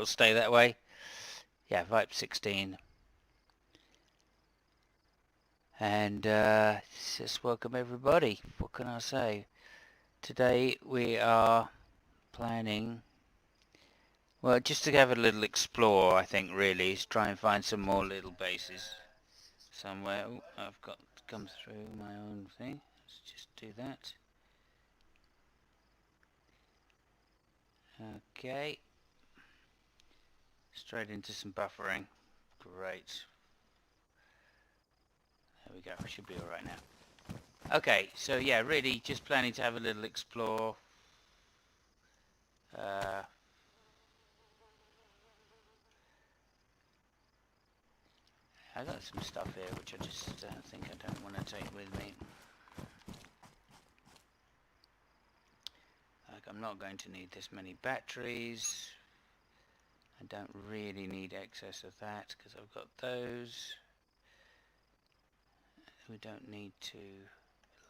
it'll stay that way. Yeah, vipe 16. And just welcome everybody. What can I say? Today we are planning, well, just to have a little explore, I think, really, is try and find some more little bases somewhere. Oh, I've got to come through my own thing. Let's just do that. Okay. Straight into some buffering. Great. There we go. Should be alright now. Okay, so yeah, really just planning to have a little explore. I got some stuff here which I just think I don't want to take with me. Like, I'm not going to need this many batteries. I don't really need excess of that because I've got those. We don't need 2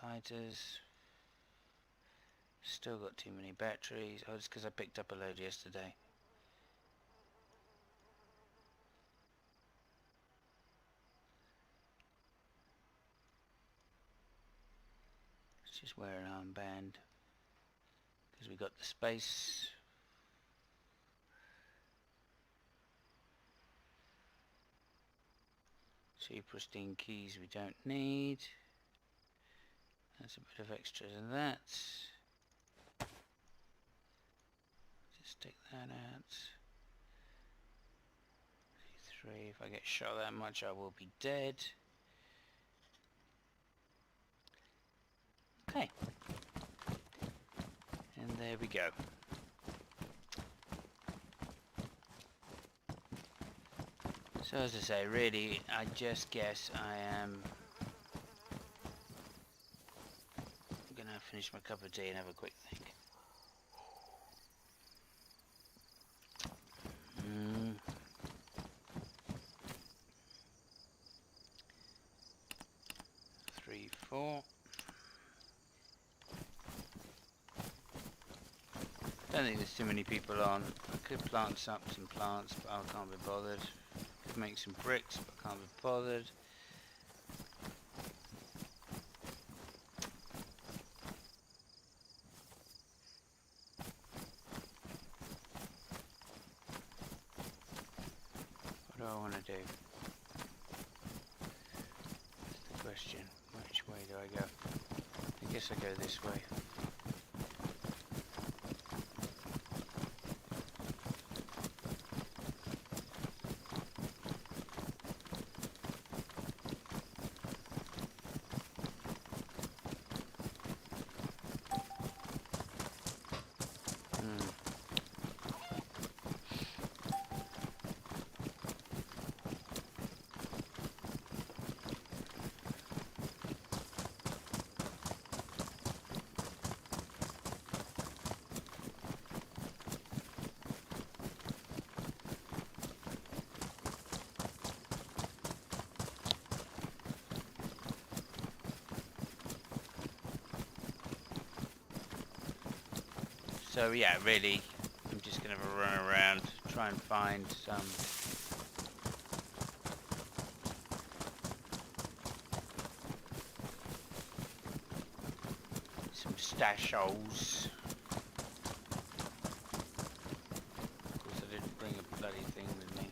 lighters. Still got too many batteries. Oh, it's because I picked up a load yesterday. Let's just wear an armband because we got the space. Two pristine keys we don't need. That's a bit of extras in that. Just take that out. 3. If I get shot that much, I will be dead. Okay. And there we go. So as I say, really, I just guess I am going to finish my cup of tea and have a quick think. 3, 4. Don't think there's too many people on. I could plant up some plants, but I can't be bothered. Could make some bricks, but I can't be bothered. What do I want to do? That's the question. Which way do I go? I guess I go this way. So yeah, really, I'm just going to run around, try and find some stash holes. Of course, I didn't bring a bloody thing with me.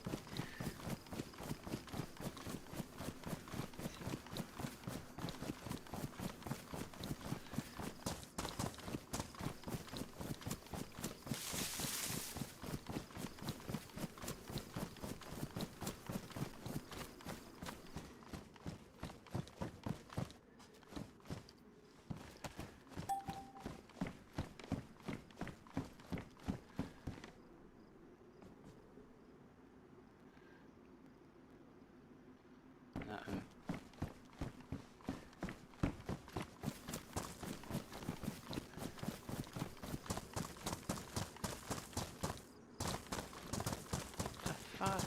Fuck.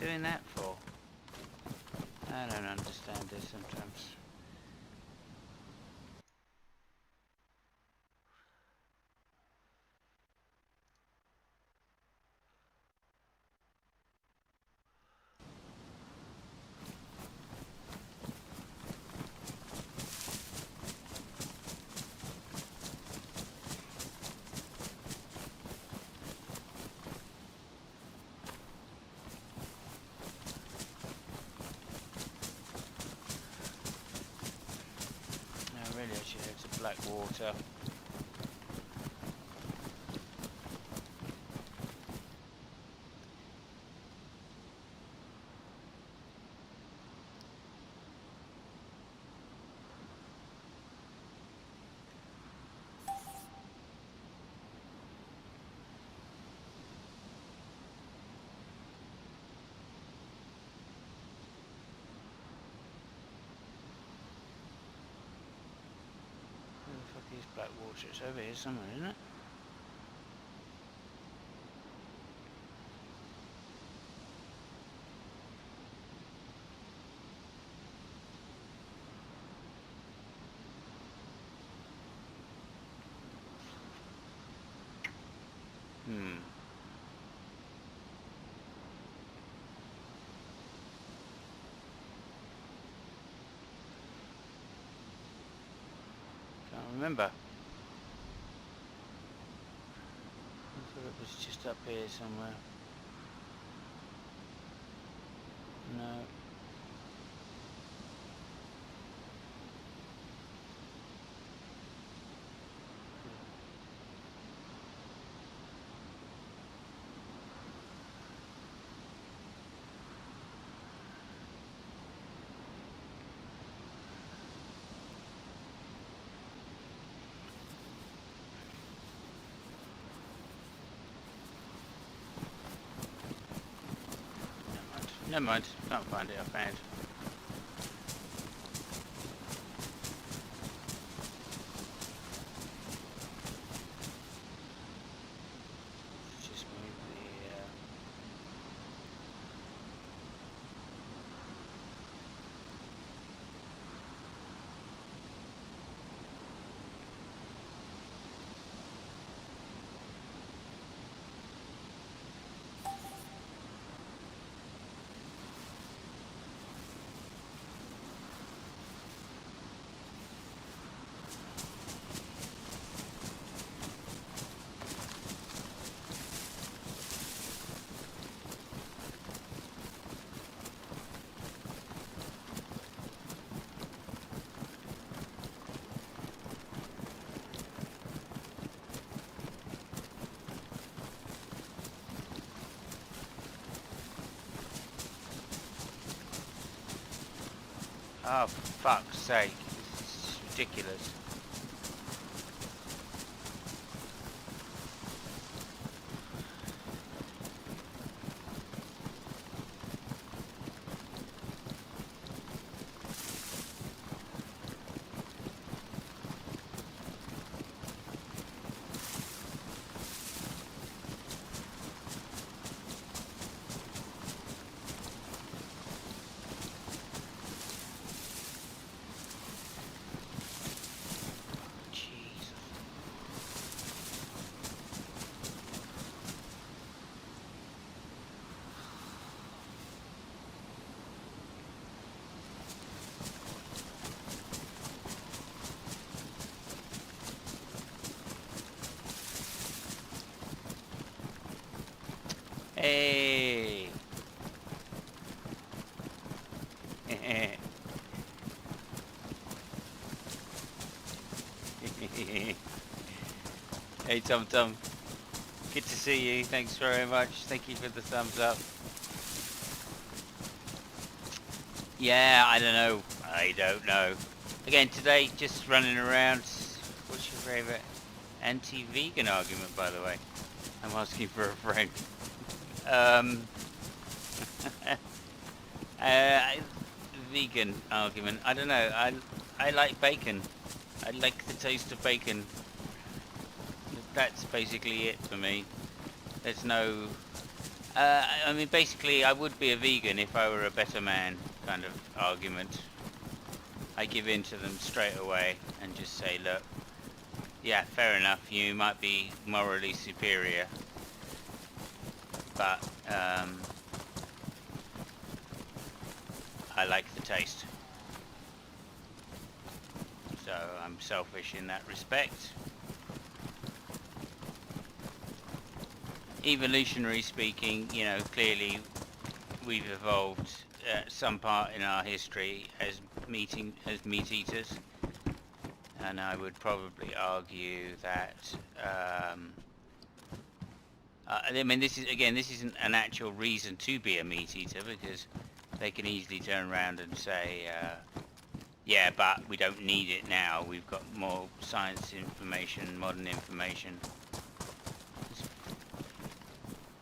doing that for? I don't understand this sometimes. No, really, I should head to Blackwater. Where the fuck is Blackwater? It's over here somewhere, isn't it? Hmm. Can't remember. I thought it was just up here somewhere. No. Never mind. Can't find it. I found. Just move the. Oh, for fuck's sake! This is ridiculous. Hey! Hey Tom Tom, good to see you, thanks very much, thank you for the thumbs up. Yeah, I don't know. Again, today, just running around. What's your favourite anti-vegan argument, by the way? I'm asking for a friend. Vegan argument. I don't know. I like bacon. I like the taste of bacon. That's basically it for me. There's no I mean, basically, I would be a vegan if I were a better man kind of argument. I give in to them straight away and just say, look, yeah, fair enough, you might be morally superior, but I like the taste. So I'm selfish in that respect. Evolutionary speaking, you know, clearly we've evolved some part in our history as meat eaters, and I would probably argue that I mean, this isn't an actual reason to be a meat eater, because they can easily turn around and say, yeah, but we don't need it now, we've got more science information, modern information,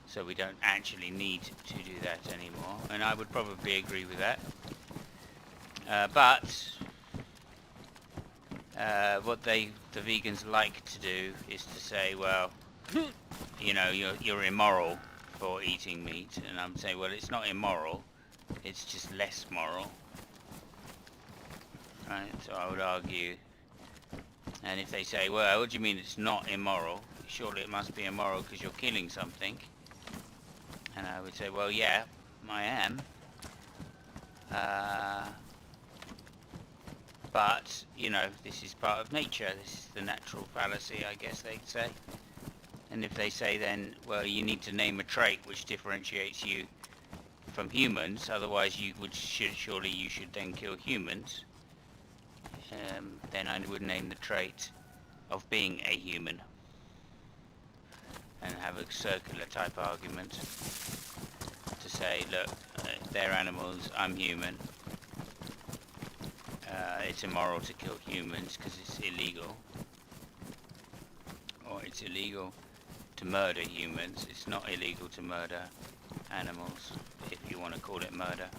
so we don't actually need to do that anymore. And I would probably agree with that. But what the vegans like to do is to say, well, you know, you're immoral for eating meat. And I'm saying, well, it's not immoral, it's just less moral. Right, so I would argue. And if they say, well, what do you mean it's not immoral? Surely it must be immoral because you're killing something. And I would say, well, yeah, I am. But, you know, this is part of nature. This is the natural fallacy, I guess they'd say. And if they say then, well, you need to name a trait which differentiates you from humans, otherwise surely you should then kill humans, then I would name the trait of being a human. And have a circular type argument to say, look, they're animals, I'm human. It's immoral to kill humans because it's illegal. Or it's illegal to murder humans. It's not illegal to murder animals, if you want to call it murder.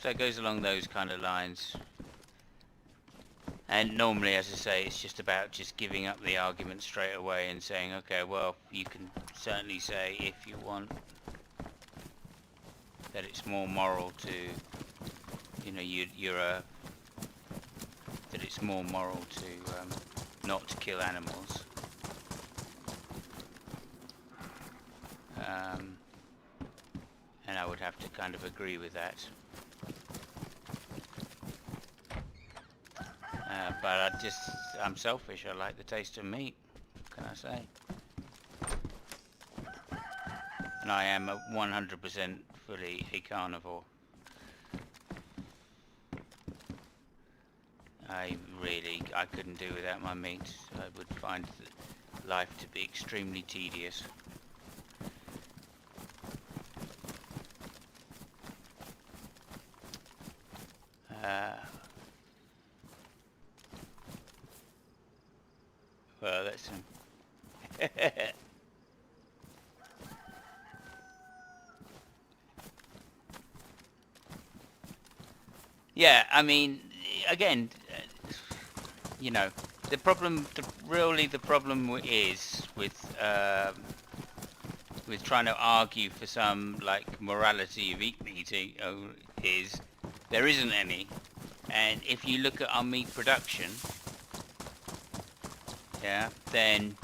So it goes along those kind of lines. And normally, as I say, it's just about just giving up the argument straight away and saying, okay, well, you can certainly say, if you want, that it's more moral to, you know, that it's more moral to not to kill animals. And I would have to kind of agree with that. But I'm selfish. I like the taste of meat. What can I say? And I am 100% fully a carnivore. I couldn't do without my meat. I would find life to be extremely tedious. Well, that's yeah, I mean, again, you know, the problem is with trying to argue for some like morality of eating is there isn't any. And if you look at our meat production, yeah, then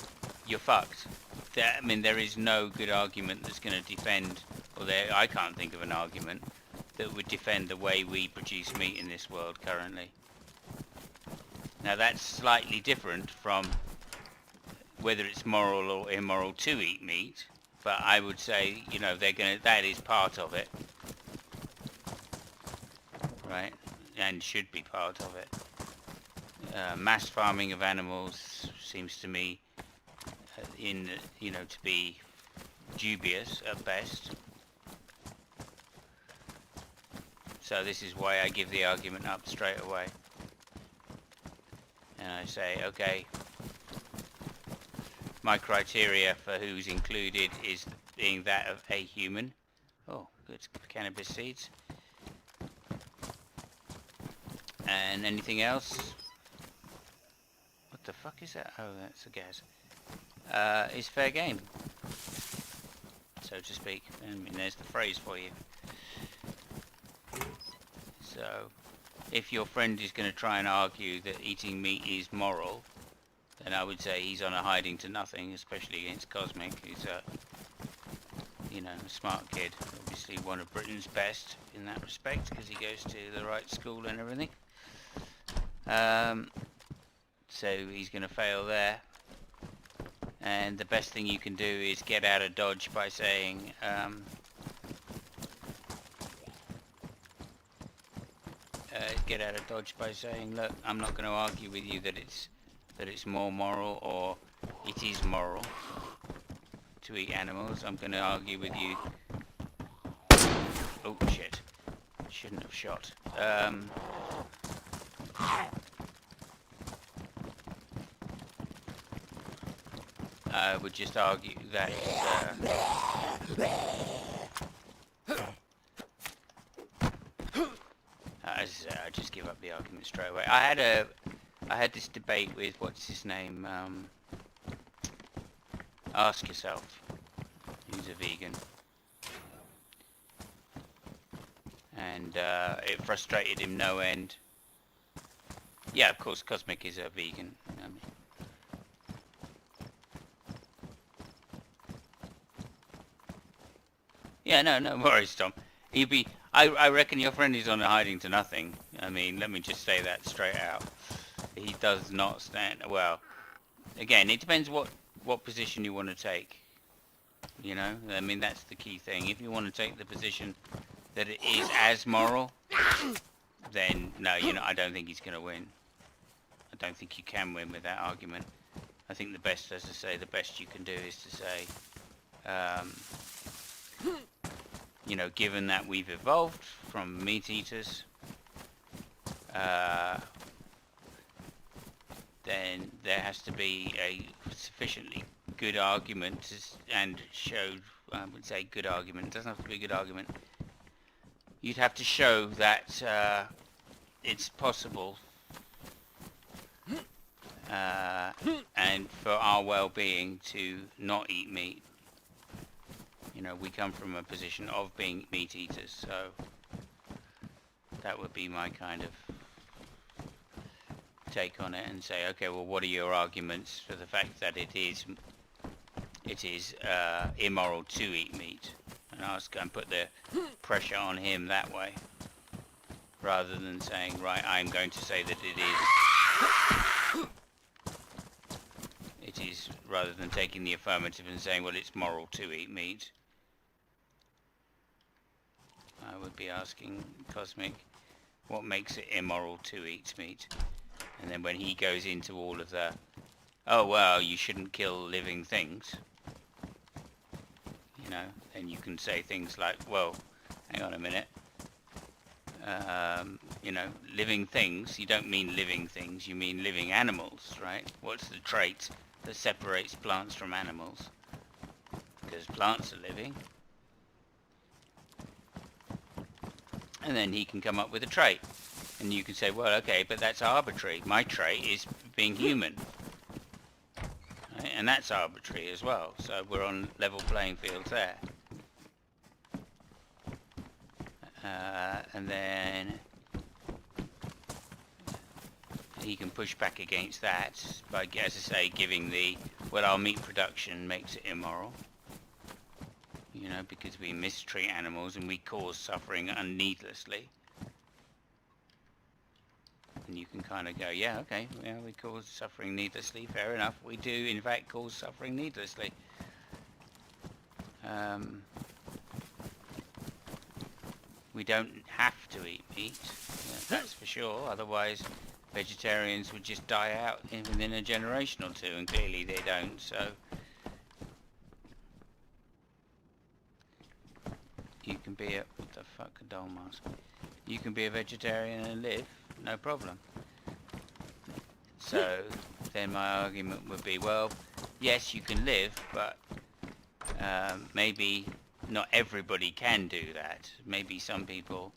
you're fucked. I mean, there is no good argument that's going to defend, or I can't think of an argument that would defend the way we produce meat in this world currently. Now that's slightly different from whether it's moral or immoral to eat meat, but I would say, you know, that is part of it, right? And should be part of it. Mass farming of animals seems to me, to be dubious at best. So this is why I give the argument up straight away. And I say, okay, my criteria for who's included is being that of a human. Oh, good, cannabis seeds. And anything else? What the fuck is that? Oh, that's a gas. Is fair game. so to speak. I mean, there's the phrase for you. So, if your friend is going to try and argue that eating meat is moral, then I would say he's on a hiding to nothing, especially against Cosmic. He's a, you know, a smart kid. Obviously one of Britain's best in that respect, because he goes to the right school and everything. So he's going to fail there. And the best thing you can do is get out of dodge by saying, look, I'm not going to argue with you that it's more moral or it is moral to eat animals. I'm going to argue with you. Oh shit! Shouldn't have shot. I would just argue that. As I say, I just give up the argument straight away. I had this debate with what's his name. Ask Yourself, who's a vegan, and it frustrated him no end. Yeah, of course, Cosmic is a vegan. Yeah, no worries, Tom. He'd be. I reckon your friend is on a hiding to nothing. I mean, let me just say that straight out. He does not stand. Well, again, it depends what position you want to take. You know, I mean, that's the key thing. If you want to take the position that it is as moral, then no, I don't think he's going to win. I don't think you can win with that argument. I think the best, as I say, the best you can do is to say, given that we've evolved from meat eaters, then there has to be a sufficiently good argument and showed, I would say good argument, it doesn't have to be a good argument. You'd have to show that it's possible and for our well-being to not eat meat. We come from a position of being meat eaters, so that would be my kind of take on it, and say, okay, well, what are your arguments for the fact that it is immoral to eat meat? And ask and put the pressure on him that way, rather than saying, right, I'm going to say that it is, rather than taking the affirmative and saying, well, it's moral to eat meat. I would be asking Cosmic, what makes it immoral to eat meat? And then when he goes into all of the, oh well, you shouldn't kill living things, then you can say things like, well, hang on a minute, living things, you don't mean living things, you mean living animals, right? What's the trait that separates plants from animals? Because plants are living. And then he can come up with a trait. And you can say, well, okay, but that's arbitrary. My trait is being human. Right? And that's arbitrary as well. So we're on level playing fields there. And then he can push back against that by, as I say, giving the, well, our meat production makes it immoral. Because we mistreat animals and we cause suffering needlessly. And you can kind of go, yeah, okay, yeah, we cause suffering needlessly, fair enough. We do, in fact, cause suffering needlessly. We don't have to eat meat, that's for sure, otherwise vegetarians would just die out within a generation or two, and clearly they don't, so you can be a, what the fuck, a doll mask. You can be a vegetarian and live, no problem. So then my argument would be, well, yes, you can live, but maybe not everybody can do that. Maybe some people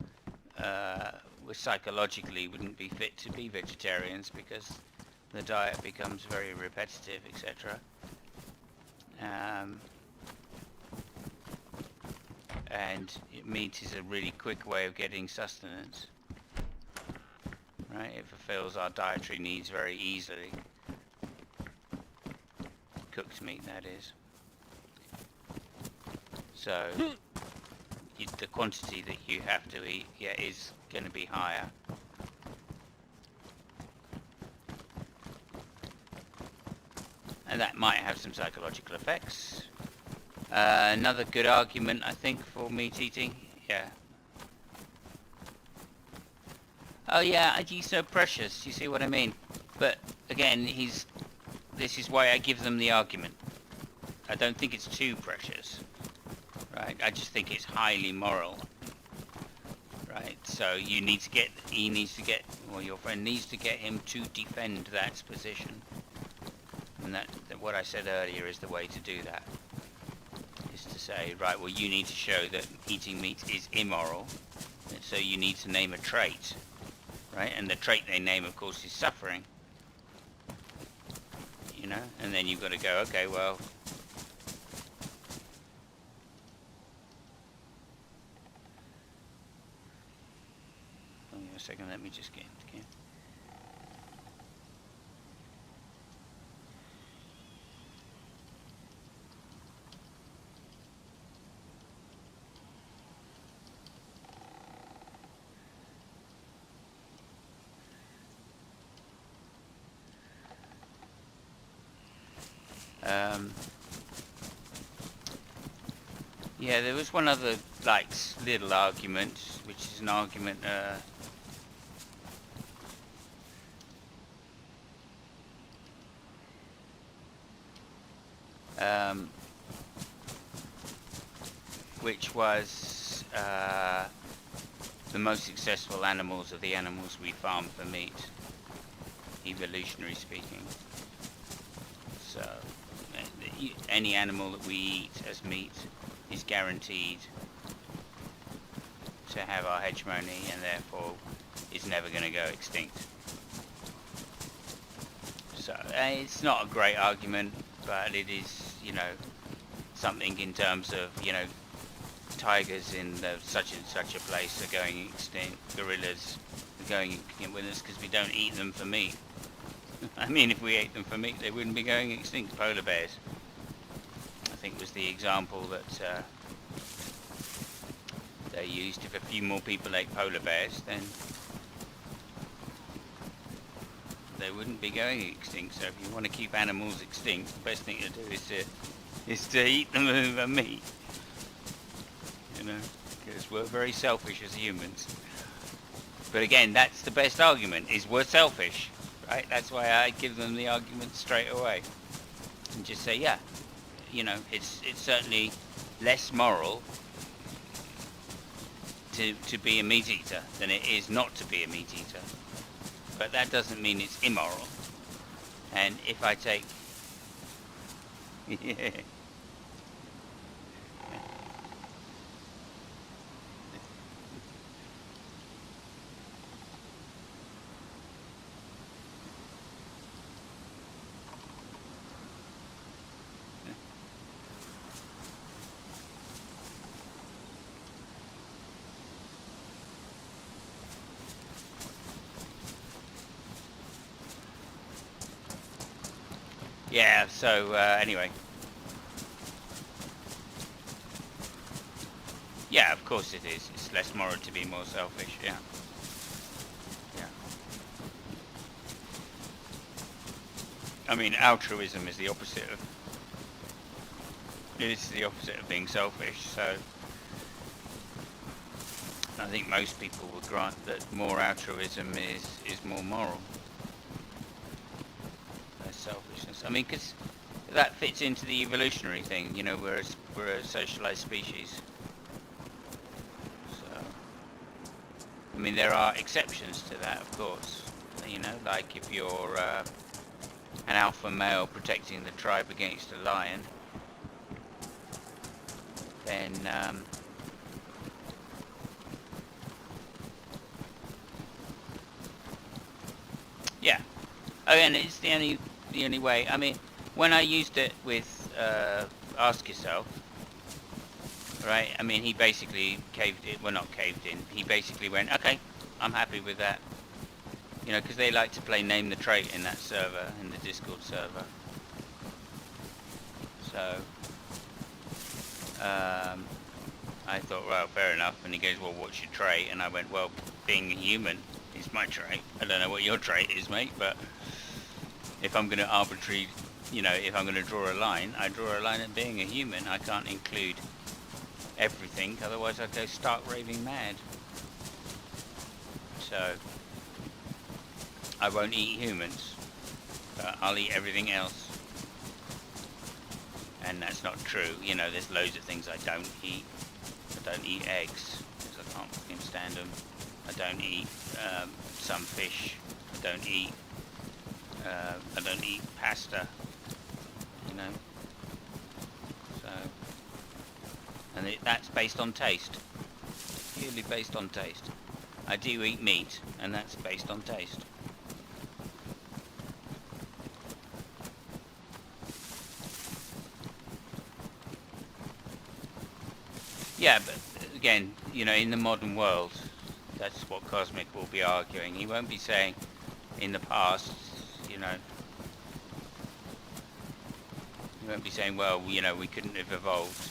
psychologically wouldn't be fit to be vegetarians because the diet becomes very repetitive, etc. and meat is a really quick way of getting sustenance. Right, it fulfills our dietary needs very easily. Cooked meat, that is. So the quantity that you have to eat, yeah, is going to be higher. And that might have some psychological effects. Another good argument, I think, for meat eating. Yeah. Oh yeah, he's so precious. You see what I mean? But again, this is why I give them the argument. I don't think it's too precious, right? I just think it's highly moral, right? So he needs to get, or your friend needs to get him to defend that position. And that what I said earlier is the way to do that. Is to say, right, well, you need to show that eating meat is immoral, so you need to name a trait, right? And the trait they name, of course, is suffering. You know, and then you've got to go, okay, well, hold on a second, let me just get into game. Yeah, there was one other, like, little argument, which is an argument, which was, the most successful animals are the animals we farm for meat, evolutionary speaking. So, any animal that we eat as meat is guaranteed to have our hegemony, and therefore is never going to go extinct. So it's not a great argument, but it is, you know, something in terms of, you know, tigers in such and such a place are going extinct, gorillas are going extinct with us because we don't eat them for meat. I mean, if we ate them for meat, they wouldn't be going extinct. Polar bears, I think, was the example that they used. If a few more people ate polar bears, then they wouldn't be going extinct. So if you want to keep animals extinct, the best thing to do is to eat them for meat. You know, because we're very selfish as humans. But again, that's the best argument, is we're selfish, right? That's why I give them the argument straight away. And just say, yeah, you know, it's certainly less moral to be a meat eater than it is not to be a meat eater. But that doesn't mean it's immoral. And if I take... yeah. Yeah, so anyway. Yeah, of course it is. It's less moral to be more selfish, yeah. Yeah. I mean, altruism is the opposite of... It's the opposite of being selfish, so... I think most people would grant that more altruism is more moral. Selfishness. I mean, because that fits into the evolutionary thing, you know, we're a socialized species. So, I mean, there are exceptions to that, of course. You know, like if you're an alpha male protecting the tribe against a lion, then yeah. Oh, and it's the only way. I mean, when I used it with Ask Yourself, right? I mean, he basically caved in. Well, not caved in. He basically went, okay, I'm happy with that. You know, because they like to play name the trait in that server, in the Discord server. So, I thought, well, fair enough. And he goes, well, what's your trait? And I went, well, being a human is my trait. I don't know what your trait is, mate, but if I'm going to arbitrary, you know, if I'm going to draw a line, I draw a line at being a human. I can't include everything, otherwise I'd go stark raving mad. So, I won't eat humans, but I'll eat everything else. And that's not true. You know, there's loads of things I don't eat. I don't eat eggs, because I can't fucking stand them. I don't eat some fish. I don't eat pasta. You know. So, and that's based on taste. Purely based on taste. I do eat meat, and that's based on taste. Yeah, but again, you know, in the modern world, that's what Cosmic will be arguing. He won't be saying, in the past, you know, he won't be saying, well, you know, we couldn't have evolved.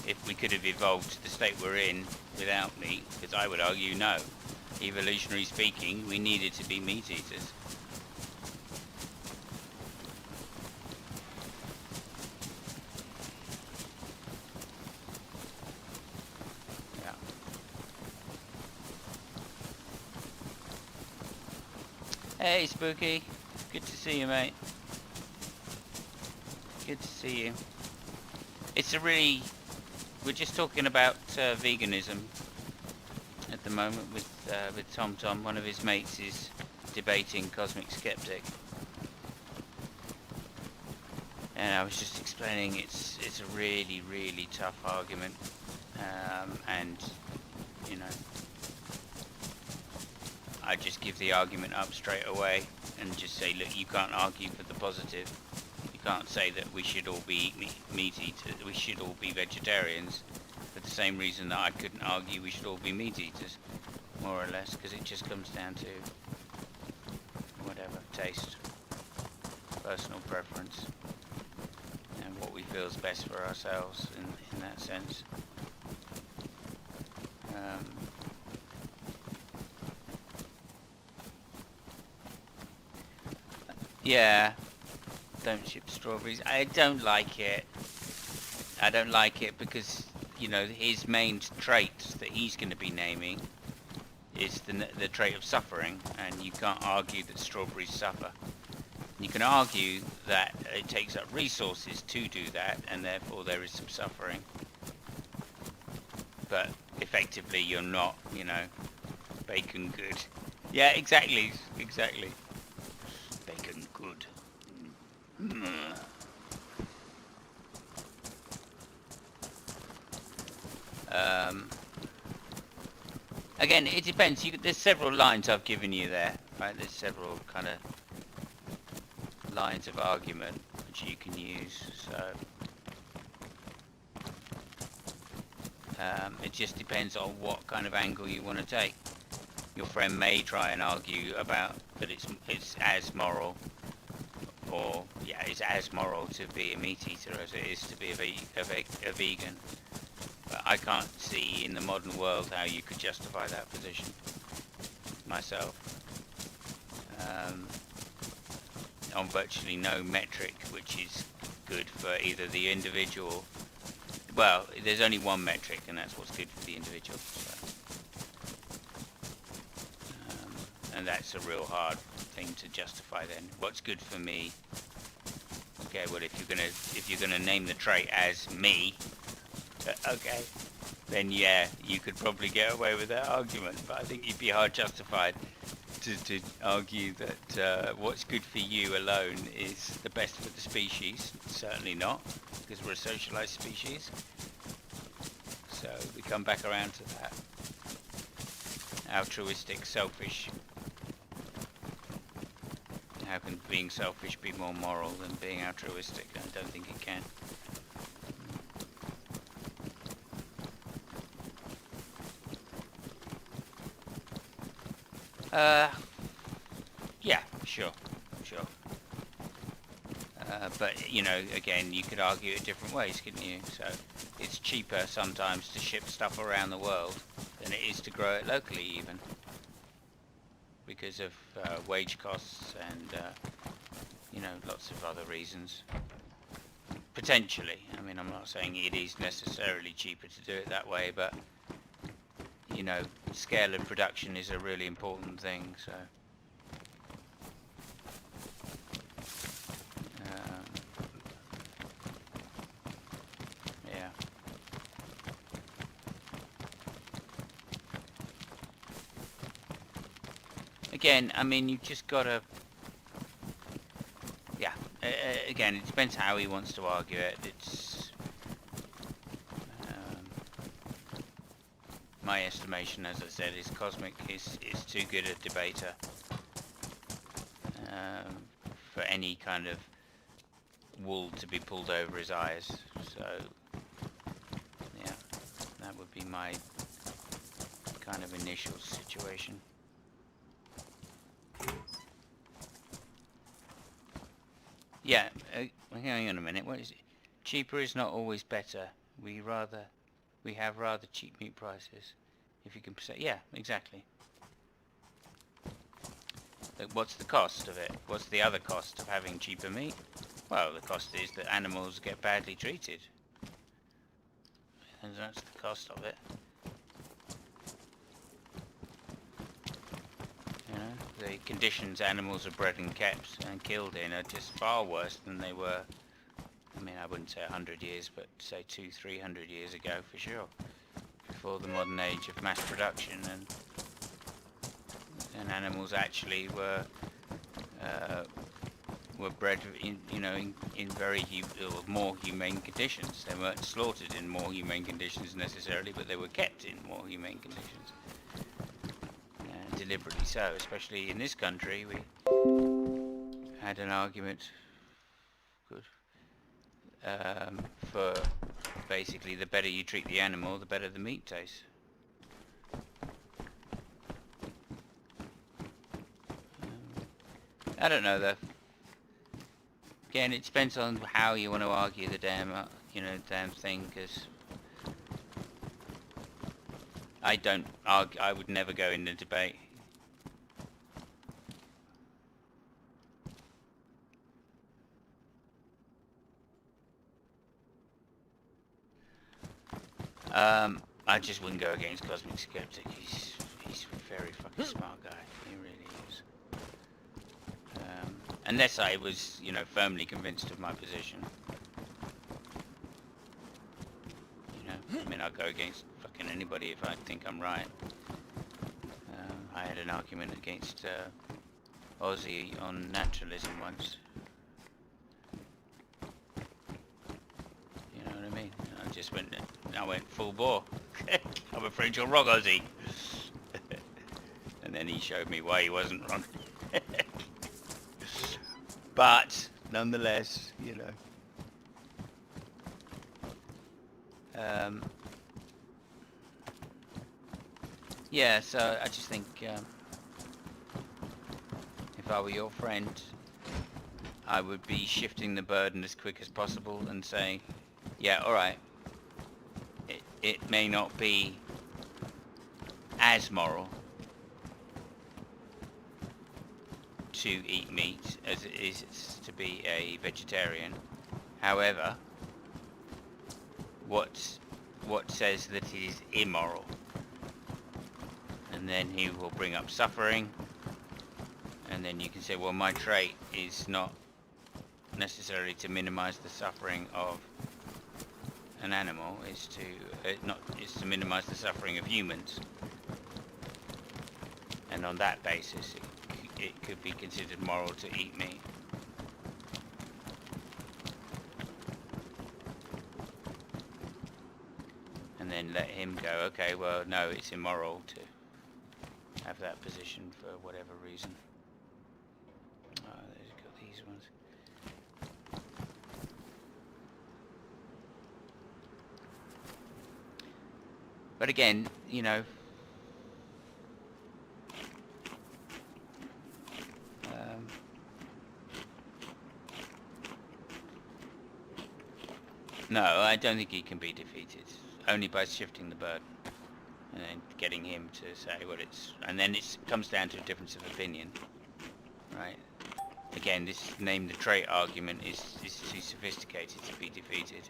If we could have evolved to the state we're in without meat, because I would argue no. Evolutionary speaking, we needed to be meat eaters. Yeah. Hey, Spooky. Good to see you, mate. Good to see you. It's a really... We're just talking about veganism at the moment with Tom. One of his mates is debating Cosmic Skeptic, and I was just explaining it's a really, really tough argument, and you know, I just give the argument up straight away and just say, look, you can't argue for the positive. You can't say that we should all be meat eaters, we should all be vegetarians, for the same reason that I couldn't argue we should all be meat eaters, more or less, because it just comes down to whatever, taste, personal preference, and what we feel is best for ourselves in that sense. Yeah. Don't ship strawberries. I don't like it. I don't like it because, you know, his main trait that he's going to be naming is the trait of suffering, and you can't argue that strawberries suffer. You can argue that it takes up resources to do that, and therefore there is some suffering. But effectively, you're not, you know, bacon good. Yeah, exactly. Bacon good. Again, it depends. There's several lines I've given you there, right? There's several kind of lines of argument which you can use. So it just depends on what kind of angle you want to take. Your friend may try and argue about that it's as moral, or yeah, it's as moral to be a meat eater as it is to be a vegan. But I can't see in the modern world how you could justify that position myself. On virtually no metric which is good for either the individual. Well, there's only one metric, and that's what's good for the individual. So. And that's a real hard thing to justify then. What's good for me? Okay, well, if you're gonna name the trait as me, okay, then yeah, you could probably get away with that argument. But I think you'd be hard justified to argue that what's good for you alone is the best for the species. Certainly not, because we're a socialized species. So we come back around to that. Altruistic, selfish. How can being selfish be more moral than being altruistic? I don't think it can. Yeah, sure. But, you know, again, you could argue it different ways, couldn't you? So, it's cheaper sometimes to ship stuff around the world than it is to grow it locally, even. Because of wage costs and, you know, lots of other reasons. Potentially. I mean, I'm not saying it is necessarily cheaper to do it that way, but, you know, scale of production is a really important thing, so... yeah. Again, I mean, you've just got to... yeah. Again, it depends how he wants to argue it. It's... my estimation, as I said, is Cosmic is too good a debater for any kind of wool to be pulled over his eyes. So, yeah, that would be my kind of initial situation. Yeah, hang on a minute. What is it? Cheaper is not always better. We have rather cheap meat prices. If you can say, yeah, exactly. But what's the cost of it? What's the other cost of having cheaper meat? Well, the cost is that animals get badly treated. And that's the cost of it. You know, the conditions animals are bred and kept and killed in are just far worse than they were. I mean, I wouldn't say 100 years, but say 200-300 years ago for sure. Before the modern age of mass production, and animals actually were bred in, you know, in very more humane conditions. They weren't slaughtered in more humane conditions necessarily, but they were kept in more humane conditions. Deliberately so, especially in this country. We had an argument for basically the better you treat the animal, the better the meat tastes. I don't know though. Again, it depends on how you want to argue the damn, damn thing. Because I would never go in a debate. I just wouldn't go against Cosmic Skeptic. He's a very fucking smart guy. He really is. Unless I was, you know, firmly convinced of my position. You know, I mean, I'll go against fucking anybody if I think I'm right. I had an argument against Aussie on naturalism once. You know what I mean? I went full bore. I'm afraid you're wrong, Aussie. And then he showed me why he wasn't wrong. But nonetheless, you know. Yeah, so I just think if I were your friend, I would be shifting the burden as quick as possible and saying, yeah, alright, it may not be as moral to eat meat as it is to be a vegetarian. However, what says that it is immoral? And then he will bring up suffering, and then you can say, well, my trait is not necessarily to minimize the suffering of an animal, is to minimize the suffering of humans, and on that basis it could be considered moral to eat meat. And then let him go, okay, well, no, it's immoral to have that position for whatever reason. There's got these ones. But again, you know, No, I don't think he can be defeated. Only by shifting the burden. And then getting him to say what it's... And then it comes down to a difference of opinion. Right? Again, this name the trait argument is too sophisticated to be defeated.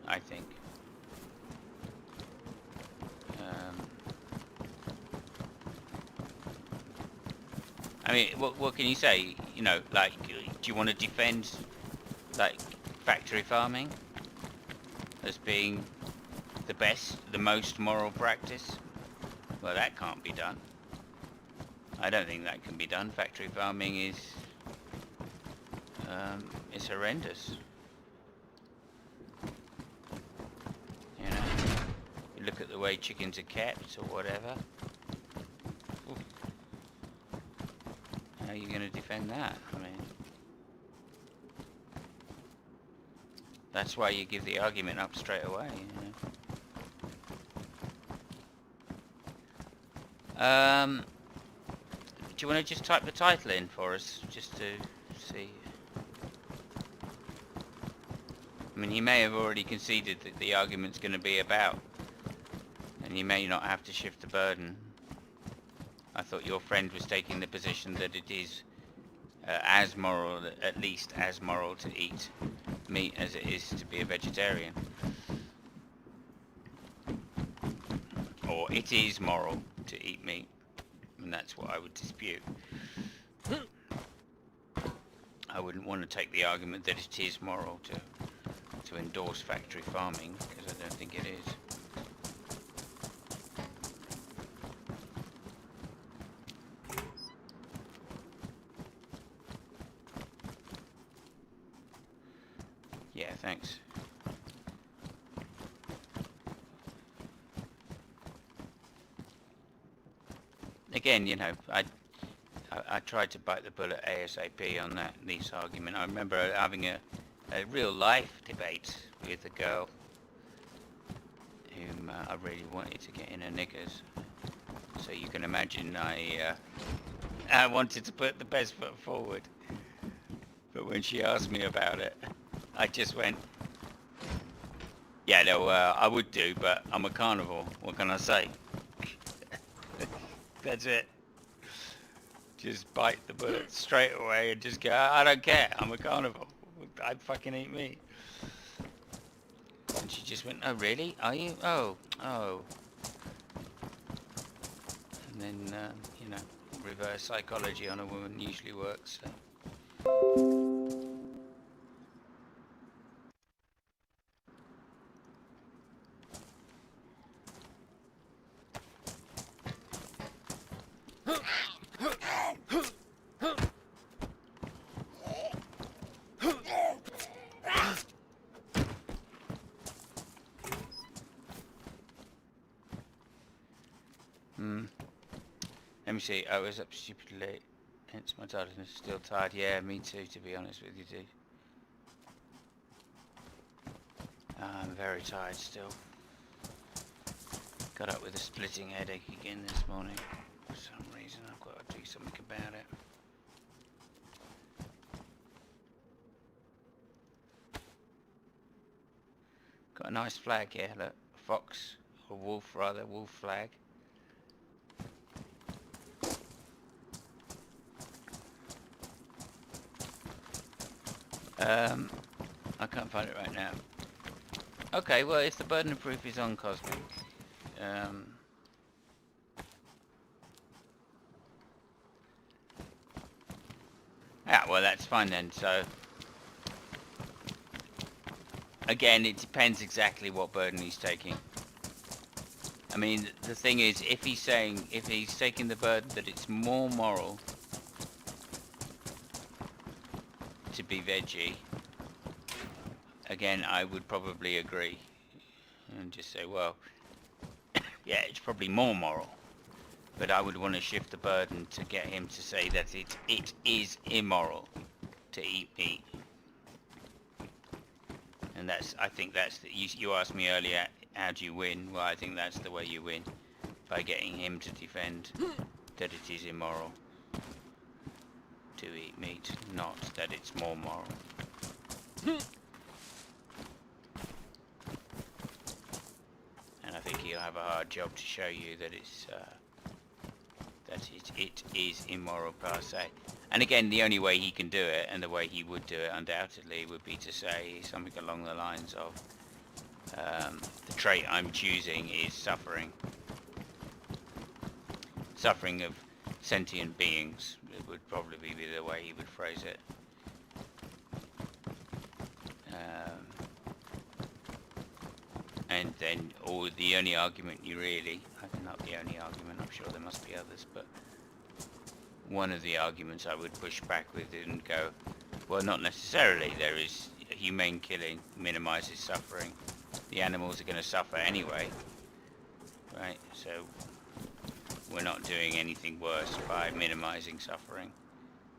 I think. I mean, what can you say? You know, like, do you want to defend, like, factory farming as being the best, the most moral practice? Well, that can't be done. I don't think that can be done. Factory farming is horrendous. You know, you look at the way chickens are kept or whatever. Oof. How are you going to defend that? I mean, that's why you give the argument up straight away. You know? Do you want to just type the title in for us, just to see? I mean, he may have already conceded that the argument's going to be about, and you may not have to shift the burden. I thought your friend was taking the position that it is as moral, at least as moral, to eat meat as it is to be a vegetarian. Or it is moral to eat meat, and that's what I would dispute. I wouldn't want to take the argument that it is moral to endorse factory farming, because I don't think it is. Yeah, thanks. Again, you know, I tried to bite the bullet ASAP on this argument. I remember having a real life debate with a girl whom I really wanted to get in her knickers. So you can imagine I wanted to put the best foot forward. But when she asked me about it, I just went, yeah, no, I would do, but I'm a carnivore. What can I say? That's it. Just bite the bullet straight away and just go, I don't care, I'm a carnivore. I fucking eat meat. And she just went, oh really? Are you? Oh. And then, you know, reverse psychology on a woman usually works, so. Let me see, I was up stupidly late, hence my tiredness. Still tired. Yeah, me too, to be honest with you, dude. I'm very tired still. Got up with a splitting headache again this morning. For some reason, I've got to do something about it. Got a nice flag here, look. A fox, or wolf rather, wolf flag. I can't find it right now. Okay, well, if the burden of proof is on Cosmic, yeah, well, that's fine then. So, again, it depends exactly what burden he's taking. I mean, the thing is, if he's taking the burden that it's more moral to be veggie, again, I would probably agree and just say, well, yeah, it's probably more moral, but I would want to shift the burden to get him to say that it is immoral to eat meat. And I think that's you asked me earlier, how do you win? Well, I think that's the way you win, by getting him to defend that it is immoral to eat meat, not that it's more moral. he'll have a hard job to show you that it's it is immoral per se. And again, the only way he can do it, and the way he would do it undoubtedly, would be to say something along the lines of the trait I'm choosing is suffering. Suffering of sentient beings. It would probably be the way he would phrase it. And then, or the only argument you really, not the only argument, I'm sure there must be others, but one of the arguments I would push back with and go, well, not necessarily. There is humane killing minimizes suffering. The animals are going to suffer anyway, right? So we're not doing anything worse by minimizing suffering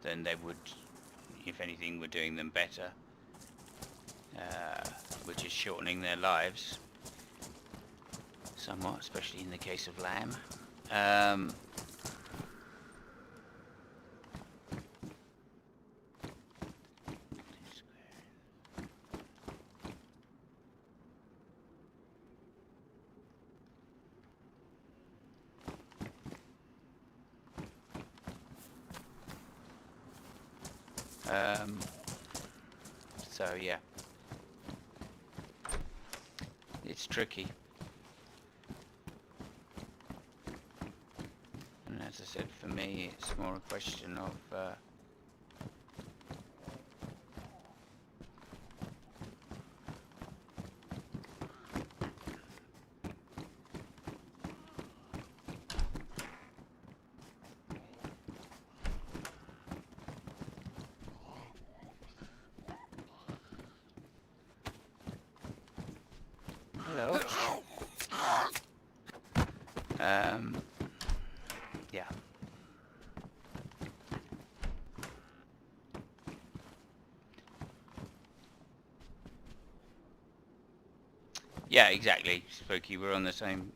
than they would. If anything, we're doing them better, which is shortening their lives somewhat, especially in the case of lamb. So yeah, it's tricky. And as I said, for me, it's more a question of hello. Yeah. Yeah, exactly, Spooky. We're on the same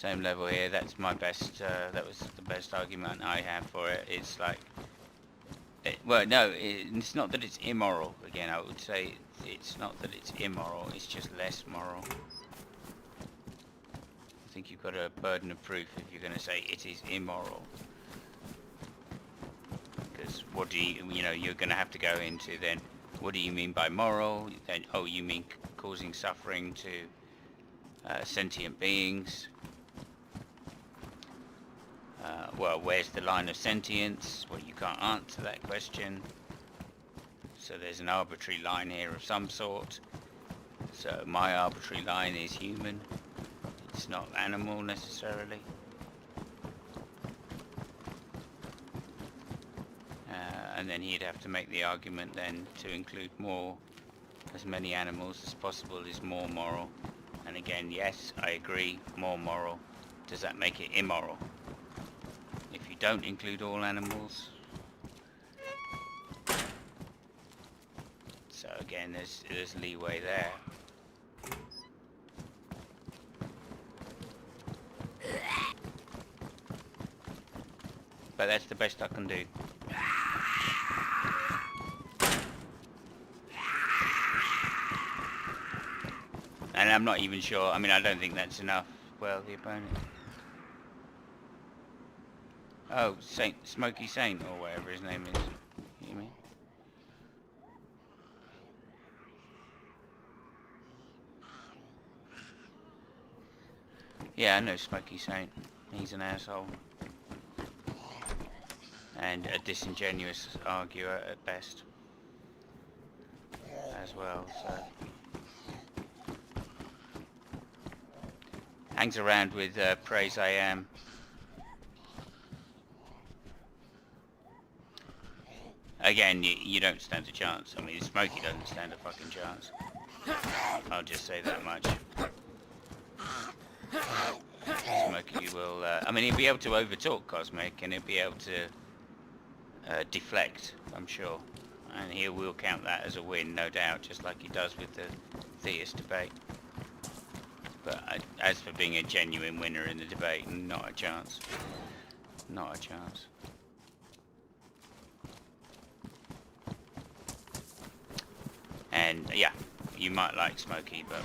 level here. That's my best. That was the best argument I have for it. It's like, well, no, it's not that it's immoral. Again, I would say it's not that it's immoral. It's just less moral. I think you've got a burden of proof if you're going to say it is immoral. Because what do you know, you're going to have to go into then, what do you mean by moral? Then, oh, you mean causing suffering to sentient beings? Well, where's the line of sentience? Well, you can't answer that question. So there's an arbitrary line here of some sort. So my arbitrary line is human. It's not animal necessarily. And then he'd have to make the argument then to include more, as many animals as possible is more moral. And again, yes, I agree, more moral. Does that make it immoral? If you don't include all animals. So again, there's leeway there. But that's the best I can do. And I'm not even sure, I mean, I don't think that's enough. Well, the opponent... Oh, Smoky Saint, or whatever his name is. You mean? Yeah, I know Smoky Saint. He's an asshole. And a disingenuous arguer at best. As well, so... Hangs around with Praise I Am. Again, you don't stand a chance. I mean, Smokey doesn't stand a fucking chance. I'll just say that much. Smokey will... I mean, he'll be able to overtalk Cosmic, and he'll be able to deflect, I'm sure. And he will count that as a win, no doubt, just like he does with the theist debate. But as for being a genuine winner in the debate, not a chance. Not a chance. And yeah, you might like Smokey, but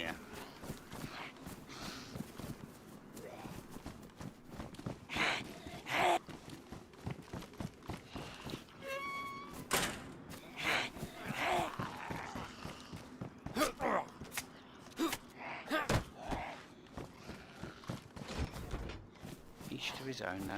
Yeah. Each to his own, though.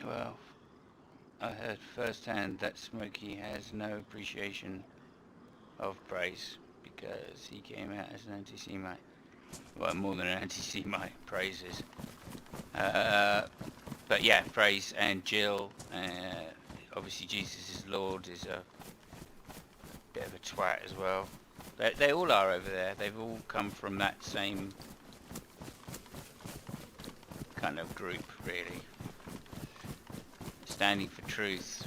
Well, I heard firsthand that Smokey has no appreciation of praise because he came out as an anti-Semite. Well, more than an anti-Semite, praises. But yeah, praise and Jill, obviously Jesus is Lord, is a bit of a twat as well. They all are over there. They've all come from that same kind of group, really. Standing for truth,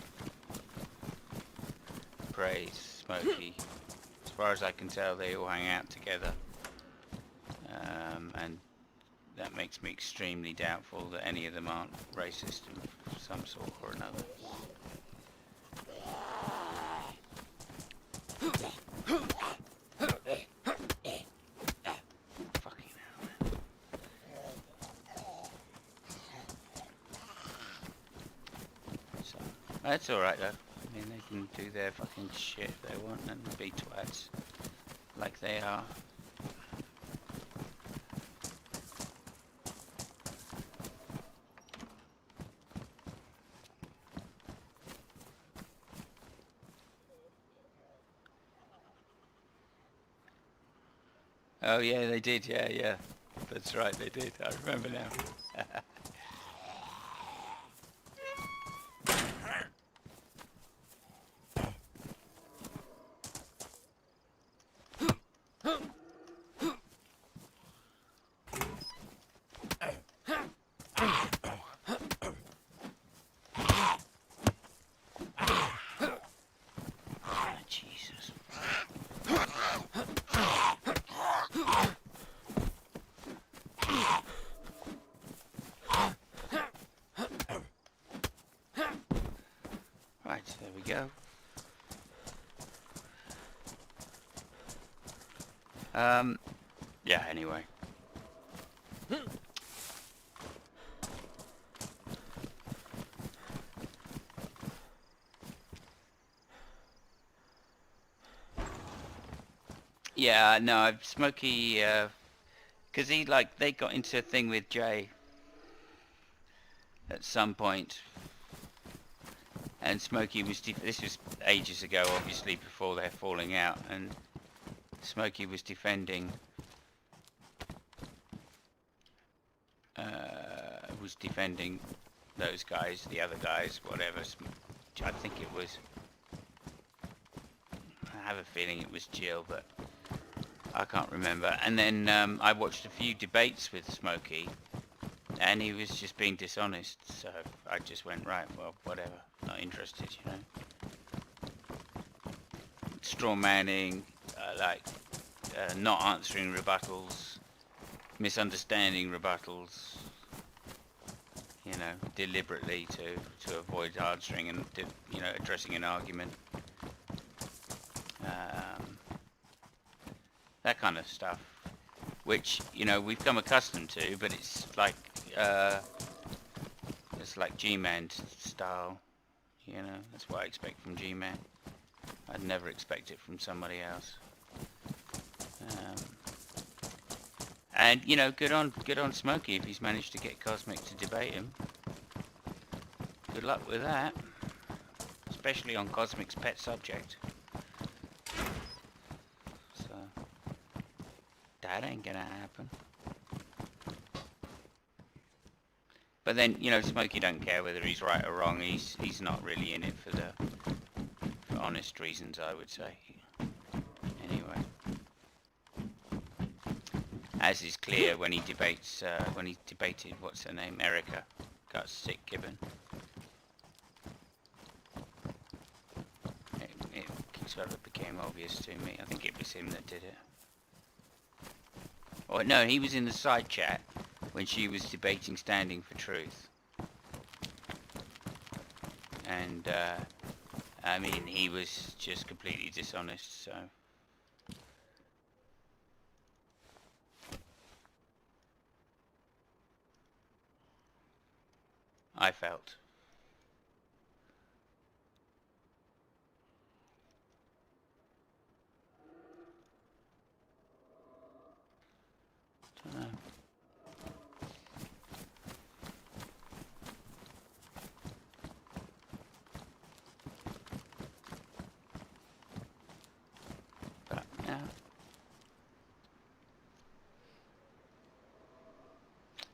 praise, Smokey. As far as I can tell, they all hang out together. And that makes me extremely doubtful that any of them aren't racist of some sort or another. Fucking hell, man. So, that's alright though. I mean, they can do their fucking shit if they want and be twats like they are. Oh yeah, they did, yeah. That's right, they did. I remember now. Jesus. Right, there we go. Yeah, anyway. Yeah, no, Smokey, because they got into a thing with Jay at some point, and Smokey was, this was ages ago, obviously, before their falling out, and Smokey was defending, those guys, the other guys, whatever. I think it was, I have a feeling it was Jill, but I can't remember. And then I watched a few debates with Smokey, and he was just being dishonest, so I just went, right, well, whatever, not interested, you know. Straw manning, not answering rebuttals, misunderstanding rebuttals, you know, deliberately to avoid answering and, you know, addressing an argument. That kind of stuff, which, you know, we've come accustomed to, but it's like G-Man style, you know. That's what I expect from G-Man. I'd never expect it from somebody else. And you know, good on Smokey if he's managed to get Cosmic to debate him. Good luck with that, especially on Cosmic's pet subject. So that ain't gonna happen. But then, you know, Smokey don't care whether he's right or wrong. He's not really in it for honest reasons, I would say. Anyway, as is clear when he debates, when he debated, what's her name, Erica, got sick given. It sort of became obvious to me. I think it was him that did it. Oh no, he was in the side chat when she was debating Standing for Truth. And, I mean, he was just completely dishonest, so... I felt. Dunno. But, yeah.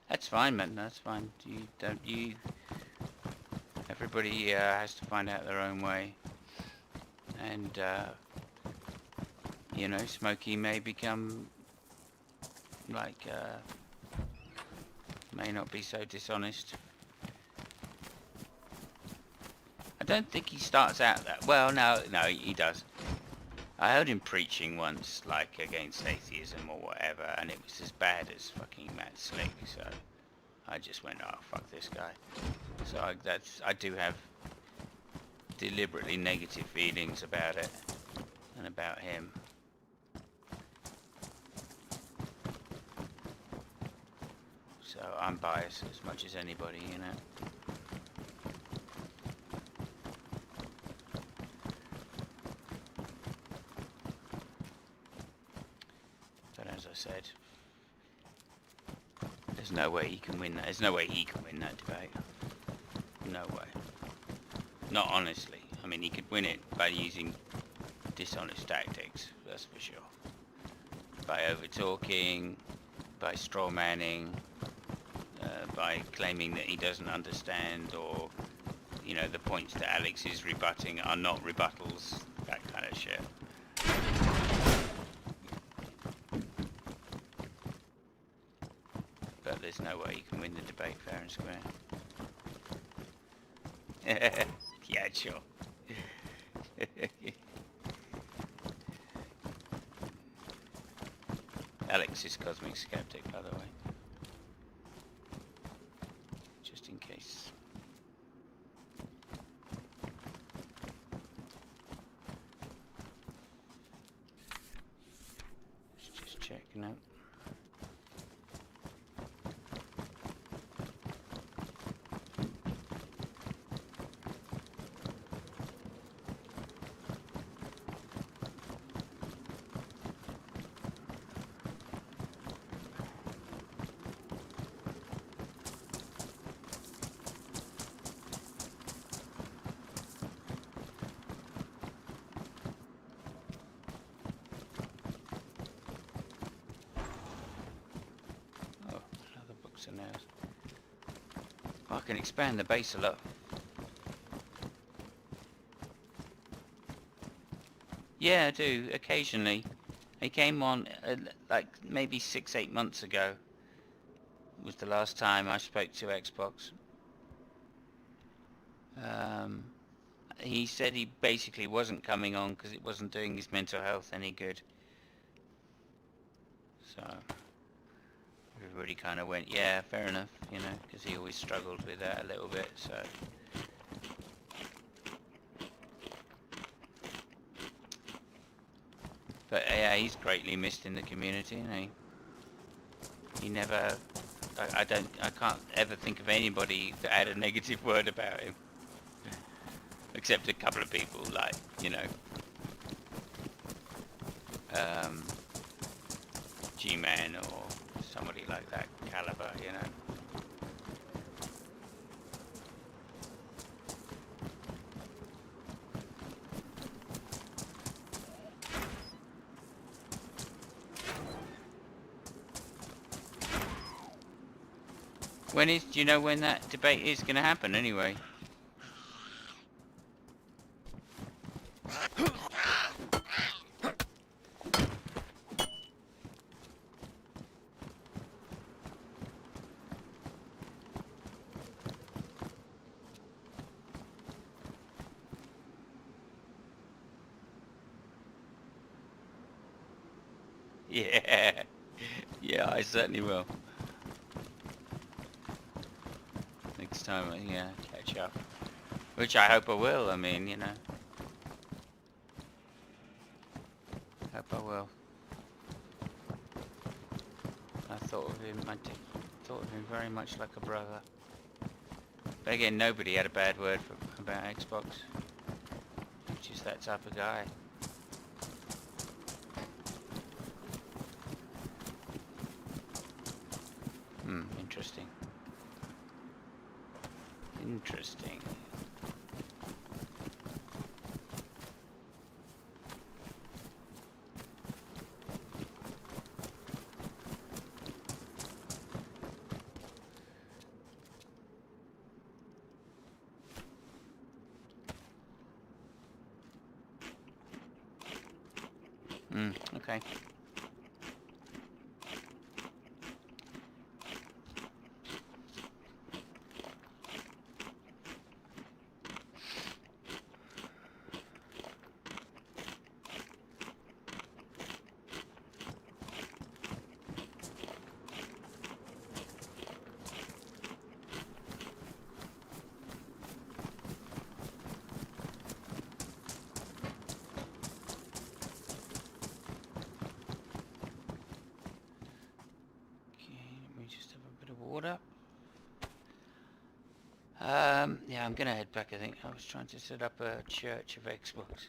That's fine, man, that's fine. Everybody has to find out their own way. And, you know, Smokey may become, like, may not be so dishonest. I don't think he starts out that... Well, no, he does. I heard him preaching once, like, against atheism or whatever, and it was as bad as fucking Matt Slick, so... I just went, oh, fuck this guy. So I do have deliberately negative feelings about it and about him. So I'm biased as much as anybody, you know. But as I said, there's no way he can win that. There's no way he can win that debate. No way. Not honestly. I mean, he could win it by using dishonest tactics, that's for sure. By over-talking, by straw-manning, by claiming that he doesn't understand, or, you know, the points that Alex is rebutting are not rebuttals, that kind of shit. But there's no way you can win the debate fair and square. Yeah, sure. Alex is Cosmic Skeptic, by the way. Just in case. Just checking out. I can expand the base a lot. Yeah, I do, occasionally. He came on, like, maybe 6-8 months ago. Was the last time I spoke to Xbox. He said he basically wasn't coming on because it wasn't doing his mental health any good. So... everybody kind of went, yeah, fair enough, you know, because he always struggled with that a little bit, so... But yeah, he's greatly missed in the community, you know. He never... I can't ever think of anybody that had a negative word about him. Except a couple of people, like, you know... G-Man or... somebody like that caliber, you know. Do you know when that debate is going to happen anyway? Yeah. Yeah, I certainly will. Next time I catch up. Which I hope I will, I mean, you know. Hope I will. I thought of him, thought of him very much like a brother. But again, nobody had a bad word about Xbox. He's just that type of guy. Interesting. Interesting. Okay. Water. Yeah, I'm gonna head back. I think I was trying to set up a church of Xbox.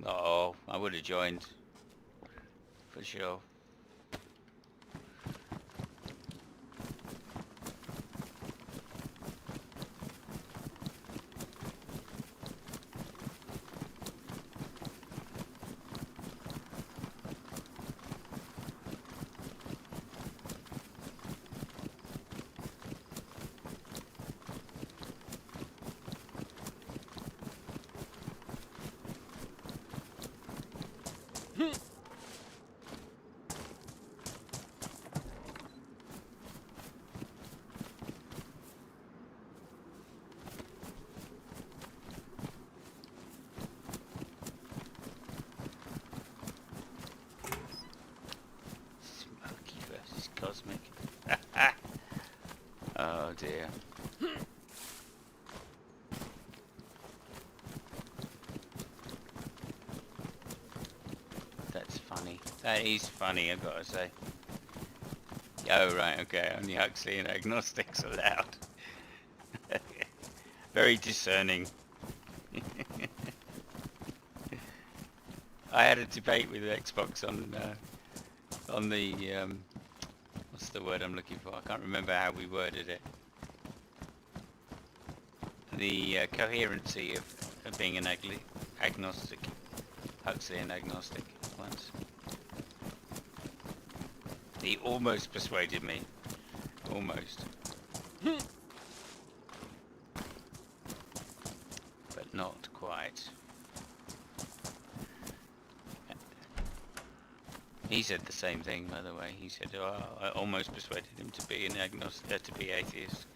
Oh, I would have joined for sure. Smoky versus Cosmic. Oh dear. That's funny. That is funny, I've got to say. Oh right, okay. Only Huxley and agnostics allowed. Very discerning. I had a debate with Xbox on the what's the word I'm looking for? I can't remember how we worded it. The coherency of being an agnostic, Huxley and agnostic once. He almost persuaded me. Almost. But not quite. He said the same thing, by the way. He said, "Oh, I almost persuaded him to be an agnostic, to be atheist."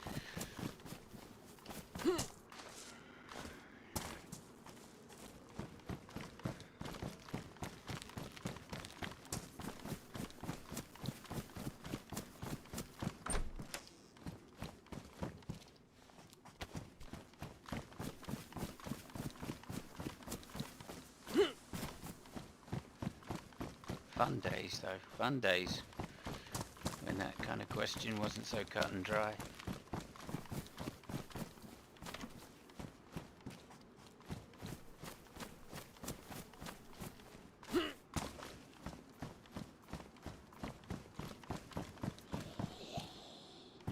Fun days, though. Fun days. When that kind of question wasn't so cut and dry.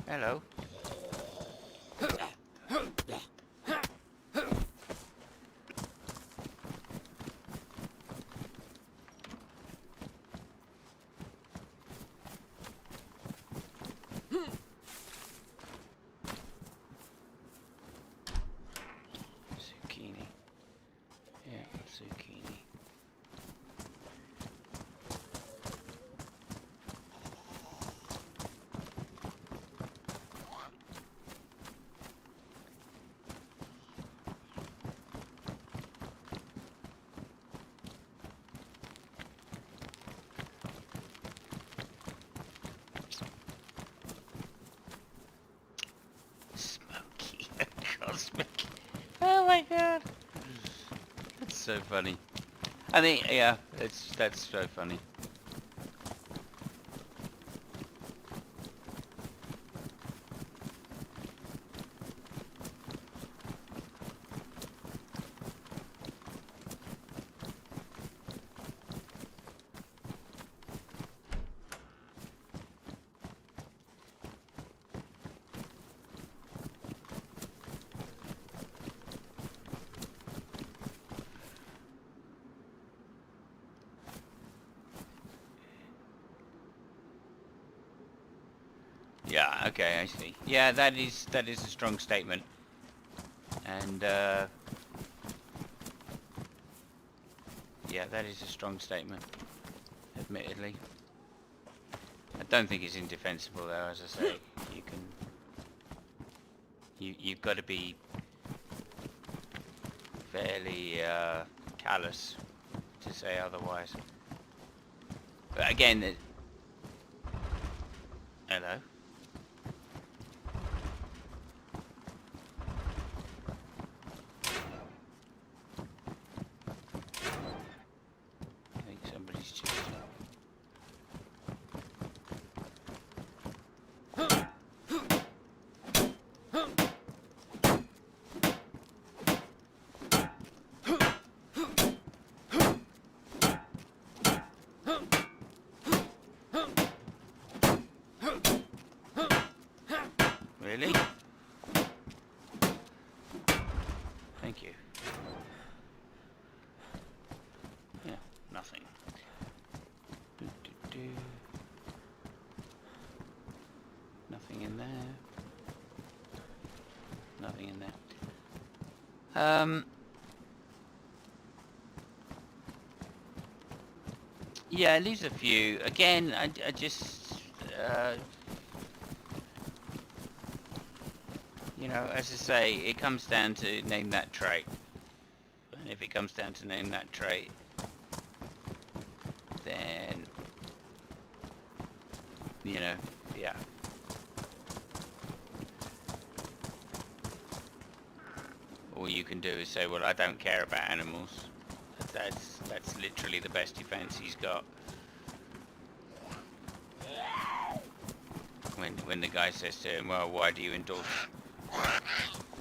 Hello. so funny. I think, yeah, that's so funny. Yeah, okay, I see. Yeah, that is a strong statement. And yeah, that is a strong statement, admittedly. I don't think it's indefensible though, as I say. You can you've got to be fairly callous to say otherwise. But again, hello. I think somebody's just... Really? Thank you. Yeah, nothing. Nothing in there. Nothing in there. Yeah, it leaves a few. Again, I just, you know, as I say, it comes down to name that trait. And if it comes down to name that trait, then, you know, yeah. All you can do is say, well, I don't care about animals. That's literally the best defense he's got. When the guy says to him, well, why do you endorse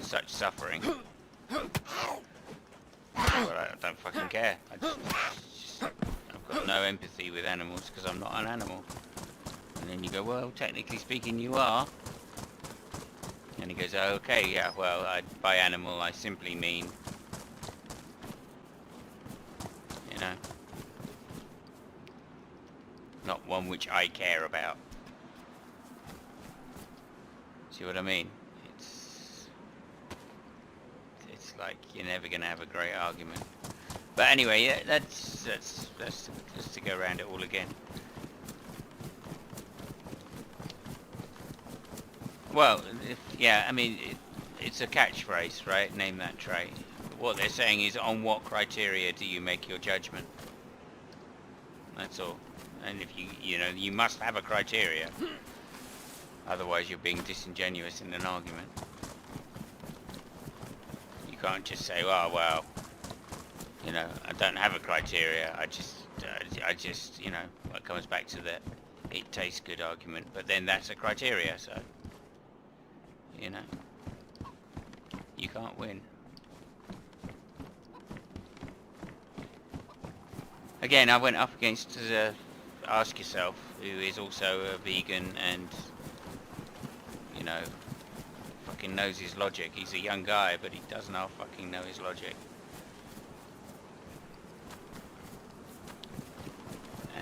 such suffering? Well, I don't fucking care. I've got no empathy with animals because I'm not an animal. And then you go, well, technically speaking, you are. And he goes, oh, okay, yeah, well, by animal I simply mean, you know, not one which I care about. See what I mean? It's like you're never gonna have a great argument. But anyway, yeah, that's just to go around it all again. Well, yeah, I mean, it's a catchphrase, right? Name that trait. What they're saying is, on what criteria do you make your judgment? That's all. And if you know, you must have a criteria. Otherwise, you're being disingenuous in an argument. You can't just say, "Oh, well, you know, I don't have a criteria. I just, you know, it comes back to the it tastes good argument." But then that's a criteria, so you know, you can't win. Again, I went up against Ask Yourself, who is also a vegan and, you know, fucking knows his logic. He's a young guy, but he does not fucking know his logic.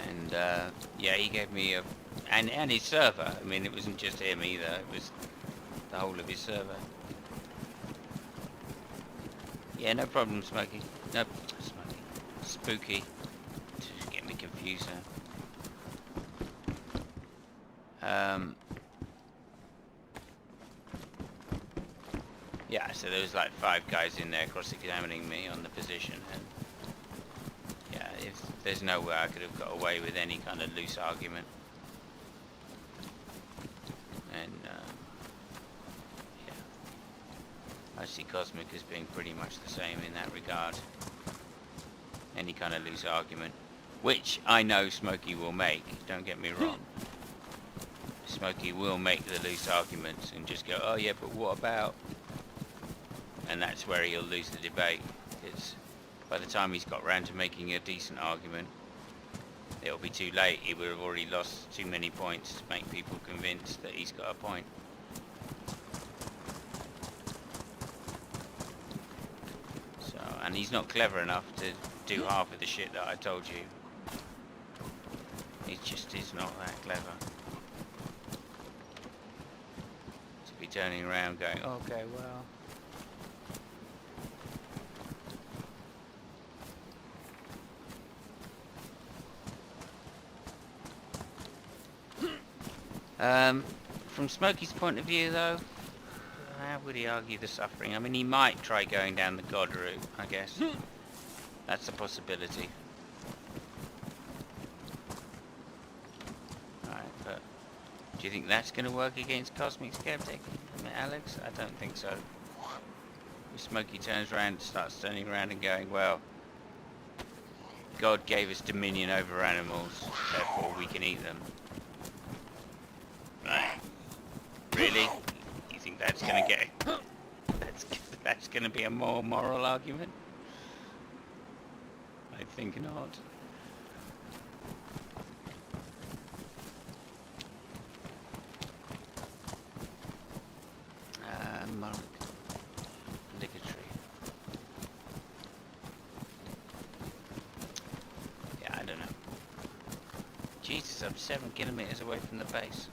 And yeah, he gave me and his server. I mean, it wasn't just him either. It was the whole of his server. Yeah, no problem, Smokey. No, Smokey. Spooky. Just get me confused now. Yeah, so there was like 5 guys in there cross-examining me on the position, and yeah, there's no way I could have got away with any kind of loose argument. And yeah, I see Cosmic as being pretty much the same in that regard. any kind of loose argument, which I know Smokey will make, don't get me wrong. Smokey will make the loose arguments and just go, oh yeah, but what about? And that's where he'll lose the debate. It's by the time he's got round to making a decent argument, it'll be too late. He would have already lost too many points to make people convinced that he's got a point. So, and he's not clever enough to do half of the shit that I told you. He just is not that clever. To be turning around going, okay, well... From Smokey's point of view though, how would he argue the suffering? I mean, he might try going down the God route, I guess. That's a possibility. Right, but do you think that's going to work against Cosmic Skeptic? I mean, Alex? I don't think so. If Smokey turns around, starts turning around and going, well, God gave us dominion over animals, therefore we can eat them. Right. Really? You think that's gonna get... That's gonna be a more moral argument? I think not. Moral obligatory. Yeah, I don't know. Jesus, I'm 7 kilometers away from the base.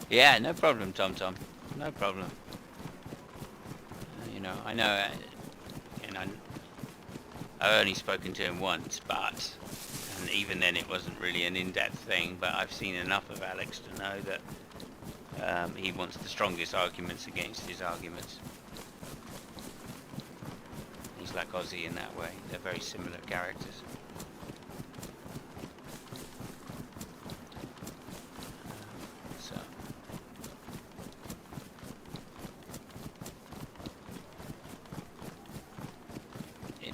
Yeah, no problem, Tom. No problem. You know, I know, and I've only spoken to him once, but, and even then it wasn't really an in-depth thing, but I've seen enough of Alex to know that he wants the strongest arguments against his arguments. He's like Ozzy in that way. They're very similar characters.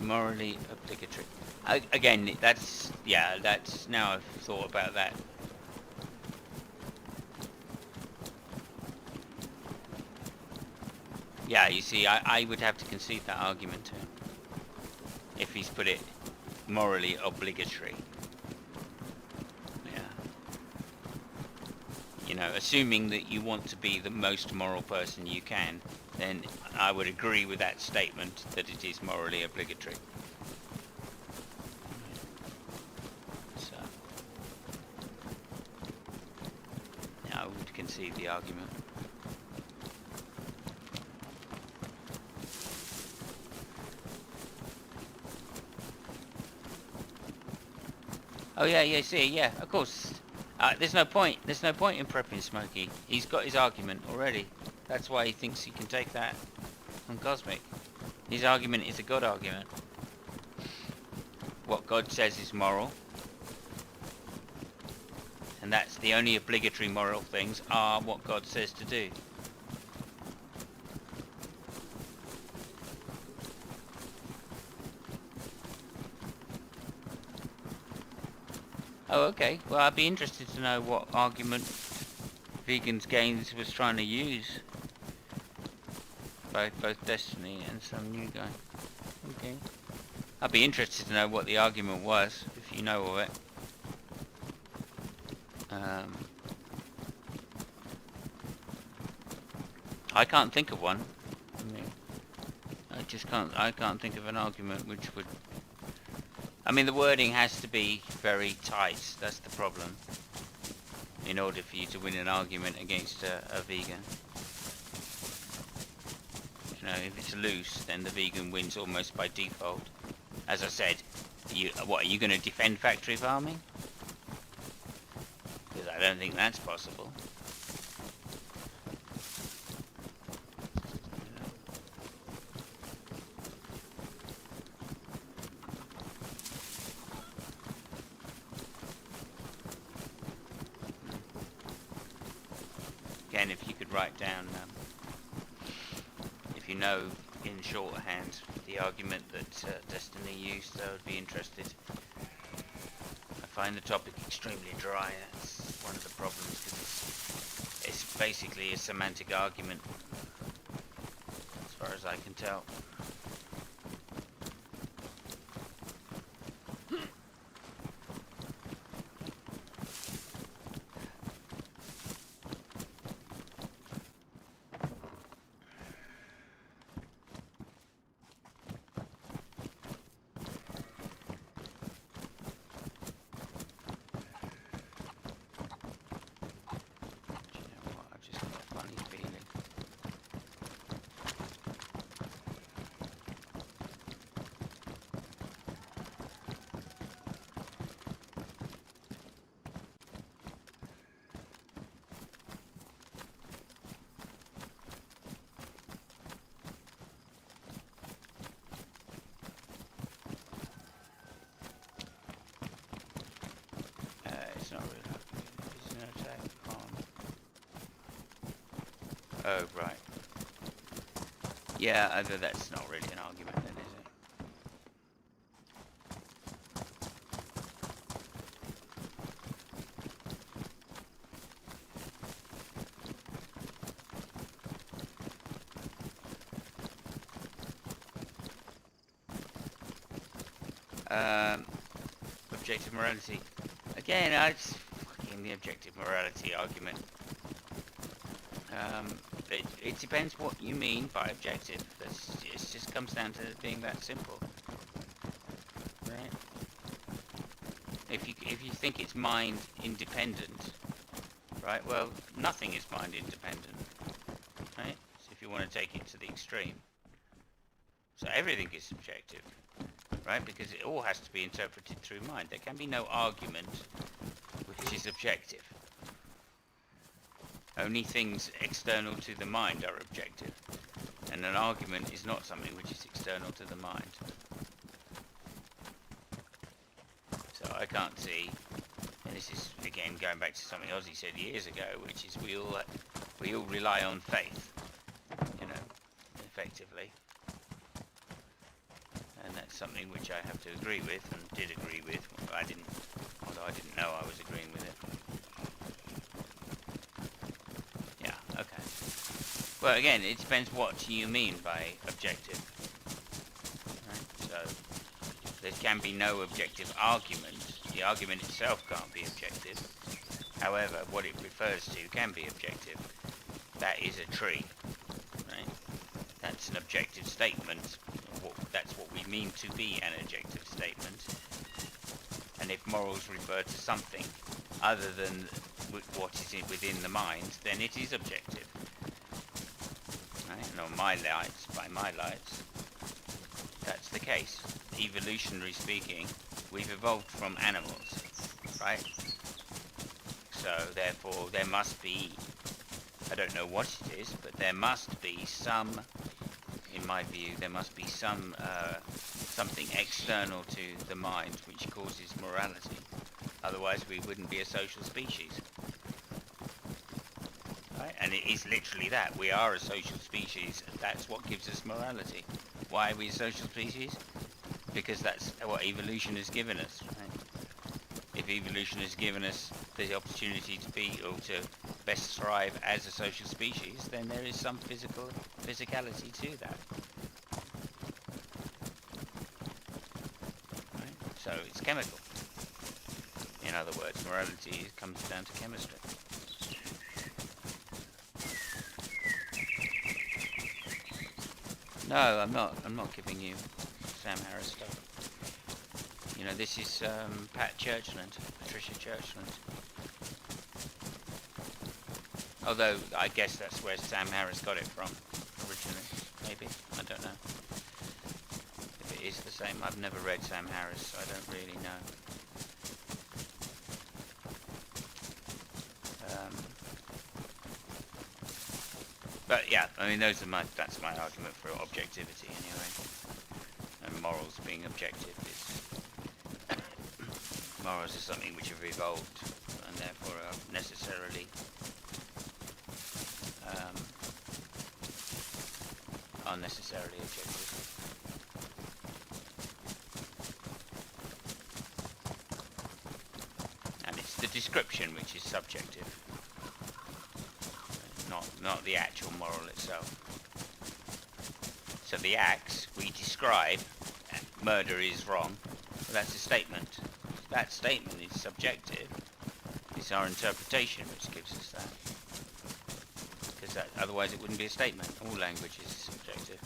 Morally obligatory. Again, that's now I've thought about that. Yeah, you see, I would have to concede that argument to him if he's put it morally obligatory. Yeah. You know, assuming that you want to be the most moral person you can, then I would agree with that statement that it is morally obligatory. So, I would concede the argument. Oh yeah, see, yeah, of course. There's no point in prepping Smokey. He's got his argument already. That's why he thinks he can take that on Cosmic. His argument is a God argument. What God says is moral. And that's the only obligatory moral things are what God says to do. Oh, okay. Well, I'd be interested to know what argument Vegans Games was trying to use. Both Destiny and some new guy. Okay. I'd be interested to know what the argument was, if you know of it. I can't think of one. I mean, I can't think of an argument which would... I mean, the wording has to be very tight, that's the problem, in order for you to win an argument against a vegan. You know, if it's loose, then the vegan wins almost by default. As I said, what, are you going to defend factory farming? Because I don't think that's possible. again, if you could write down, if you know in shorthand the argument that Destiny used, I would be interested. I find the topic extremely dry. That's one of the problems, because it's basically a semantic argument, as far as I can tell. It's not really. It's an attack on. Oh, right. Yeah, although that's not really an argument then, is it? Objective morality. Again, it's fucking the objective morality argument. It depends what you mean by objective. It just comes down to being that simple, right? If you think it's mind independent, right? Well, nothing is mind independent, right? So if you want to take it to the extreme, so everything is subjective, right? Because it all has to be interpreted through mind. There can be no argument which is objective. Only things external to the mind are objective, and an argument is not something which is external to the mind. So I can't see, and this is again going back to something Ozzy said years ago, which is we all rely on faith, you know, effectively, and that's something which I have to agree with, and did agree with. Although I didn't know I was agreeing with it. Okay. Well, again, it depends what you mean by objective. Right? So, there can be no objective argument. The argument itself can't be objective. However, what it refers to can be objective. That is a tree. Right? That's an objective statement. That's what we mean to be an objective statement. And if morals refer to something other than what is within the mind, then it is objective. Right? And on my lights, by my lights, that's the case. Evolutionary speaking, we've evolved from animals, right? So therefore there must be, I don't know what it is, but there must be some, in my view, there must be some something external to the mind which causes morality. Otherwise we wouldn't be a social species. Right? And it is literally that. We are a social species. That's what gives us morality. Why are we a social species? Because that's what evolution has given us. Right? If evolution has given us the opportunity to be, or to best thrive as a social species, then there is some physicality to that. Right? So it's chemical. In other words, morality comes down to chemistry. No, I'm not giving you Sam Harris stuff. You know, this is Patricia Churchland. Although, I guess that's where Sam Harris got it from, originally. Maybe, I don't know. If it is the same, I've never read Sam Harris, so I don't really know. But yeah, I mean, that's my argument for objectivity anyway. And morals being objective is morals is something which have evolved and therefore are necessarily um, are necessarily objective. And it's the description which is subjective, not the actual moral itself. So the acts we describe, murder is wrong, well, that's a statement. That statement is subjective. It's our interpretation which gives us that. Because otherwise it wouldn't be a statement. All language is subjective.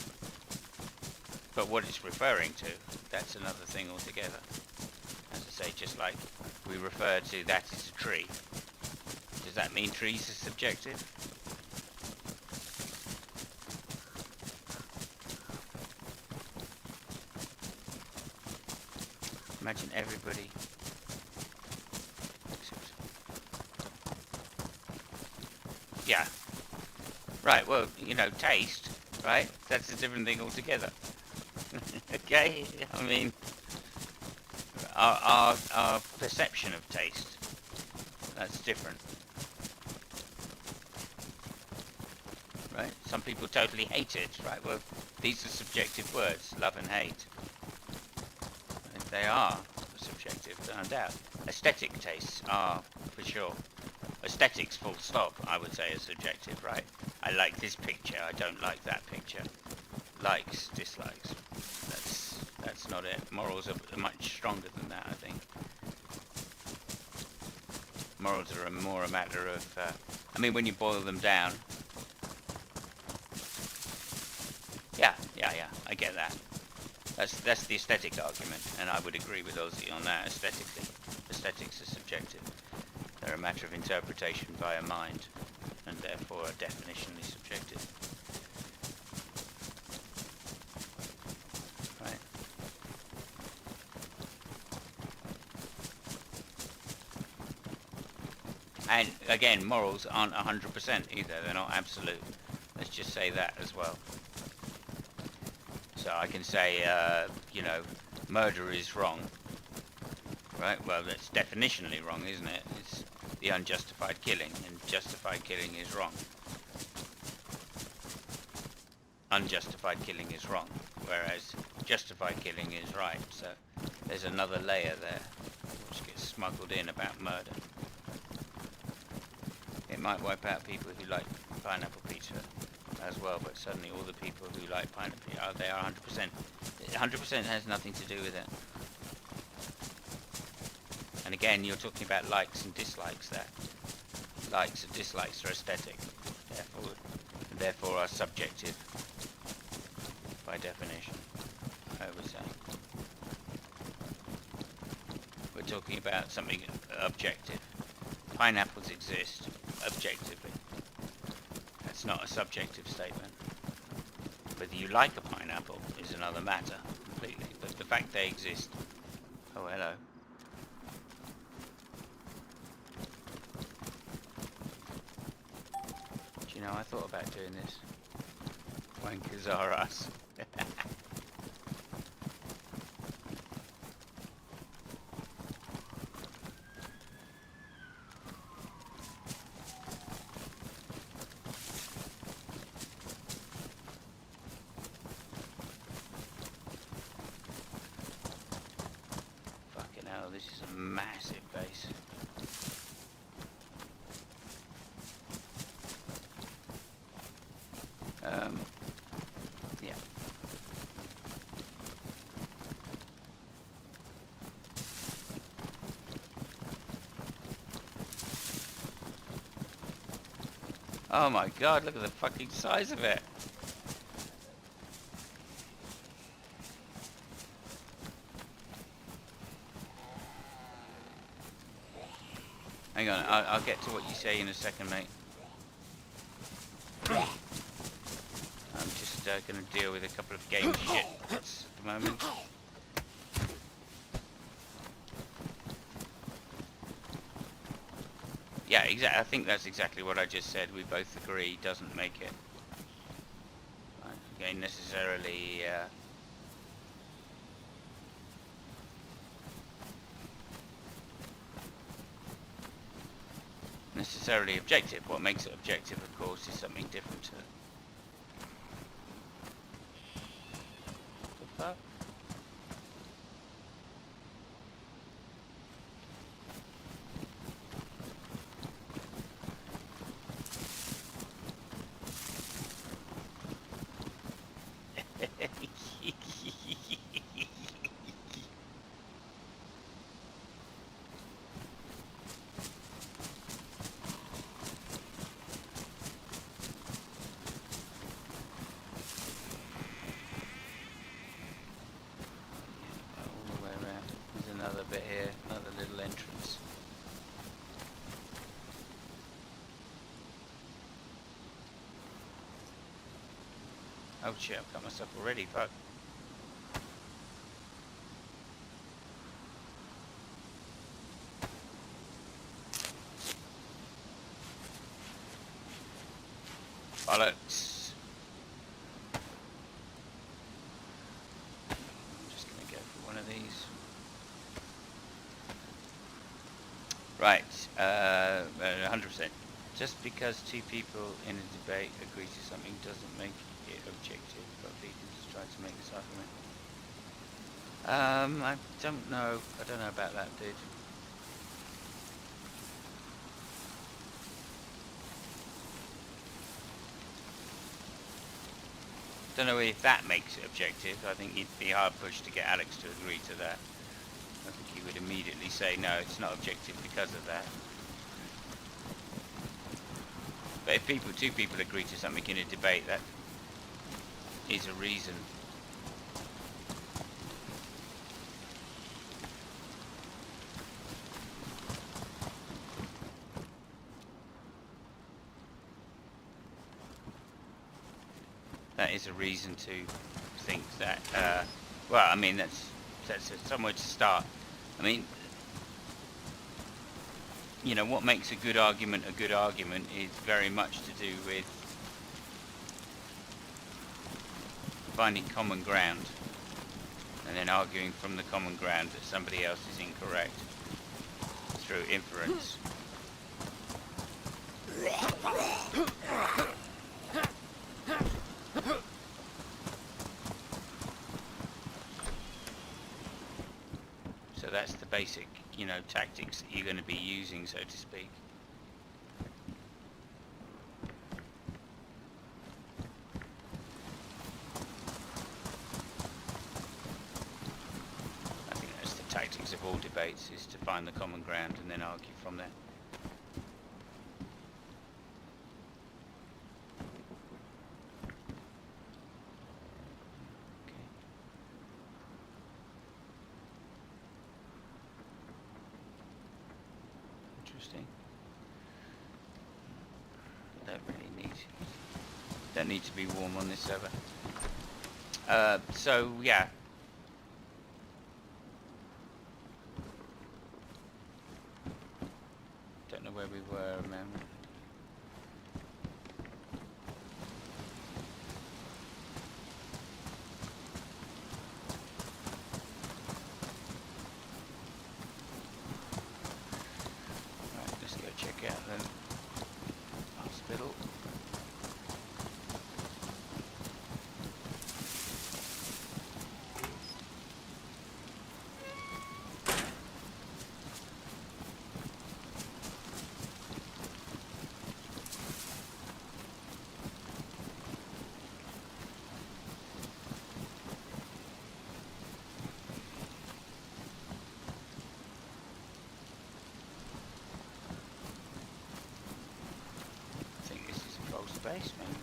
But what it's referring to, that's another thing altogether. As I say, just like we refer to that as a tree. Does that mean trees are subjective? Imagine everybody. Yeah. Right, well, you know, taste, right? That's a different thing altogether. Okay? I mean, our perception of taste, that's different. Right? Some people totally hate it, right? Well, these are subjective words, love and hate. They are subjective, no doubt. Aesthetic tastes are, for sure. Aesthetics, full stop, I would say, are subjective, right? I like this picture, I don't like that picture. Likes, dislikes. That's not it. Morals are much stronger than that, I think. Morals are more a matter of... I mean, when you boil them down... Yeah, I get that. That's the aesthetic argument, and I would agree with Ozzy on that aesthetically. Aesthetics are subjective. They're a matter of interpretation by a mind, and therefore are definitionally subjective. Right. And again, morals aren't 100% either, they're not absolute. Let's just say that as well. So I can say, you know, murder is wrong, right? Well, that's definitionally wrong, isn't it? It's the unjustified killing, and justified killing is wrong. Unjustified killing is wrong, whereas justified killing is right. So there's another layer there, which gets smuggled in about murder. It might wipe out people who like pineapple pizza as well, but suddenly all the people who like pineapple, they are 100%. 100% has nothing to do with it. And again, you're talking about likes and dislikes there. Likes and dislikes are aesthetic, therefore are subjective by definition, I would say. We're talking about something objective. Pineapples exist objectively. That's not a subjective statement. Whether you like a pineapple is another matter completely, but the fact they exist... Oh, hello. Do you know, I thought about doing this. Wankers are us. This is a massive base. Yeah. Oh my god, look at the fucking size of it. Hang on, I'll get to what you say in a second, mate. I'm just going to deal with a couple of game shit at the moment. Yeah, exactly. I think that's exactly what I just said. We both agree doesn't make it. Okay, necessarily... necessarily objective. What makes it objective, of course, is something different to the fuck. Another bit here, another little entrance. Oh shit, I've cut myself already, fuck. Bollocks. I'm just gonna go for one of these. Right, 100%. Just because two people in a debate agree to something doesn't make it objective, but people just try to make this argument. I don't know. I don't know about that, dude. Don't know if that makes it objective. I think you'd be hard pushed to get Alex to agree to that. I think he would immediately say, no, it's not objective because of that. But if two people agree to something in a debate, that is a reason. That is a reason to think that, well, I mean, that's somewhere to start. I mean, you know, what makes a good argument is very much to do with finding common ground and then arguing from the common ground that somebody else is incorrect through inference. So that's the basic, you know, tactics that you're going to be using, so to speak. I think that's the tactics of all debates, is to find the common ground and then argue from there. Don't need to be warm on this server. So yeah. Don't know where we were, man. Right, let's go check out the hospital. Space, maybe.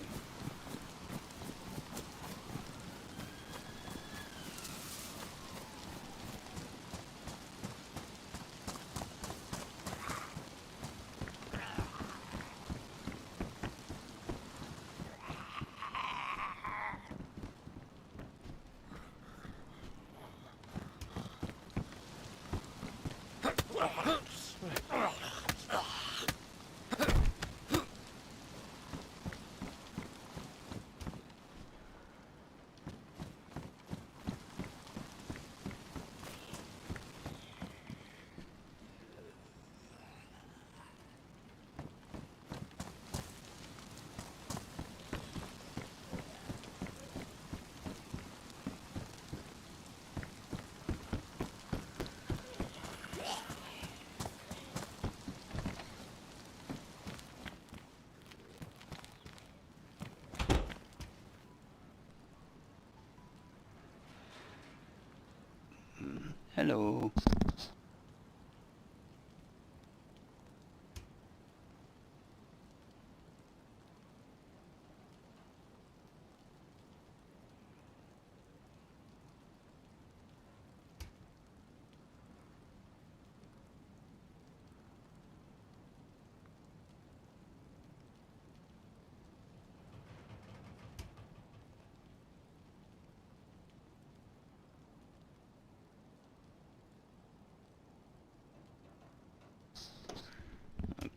Hello.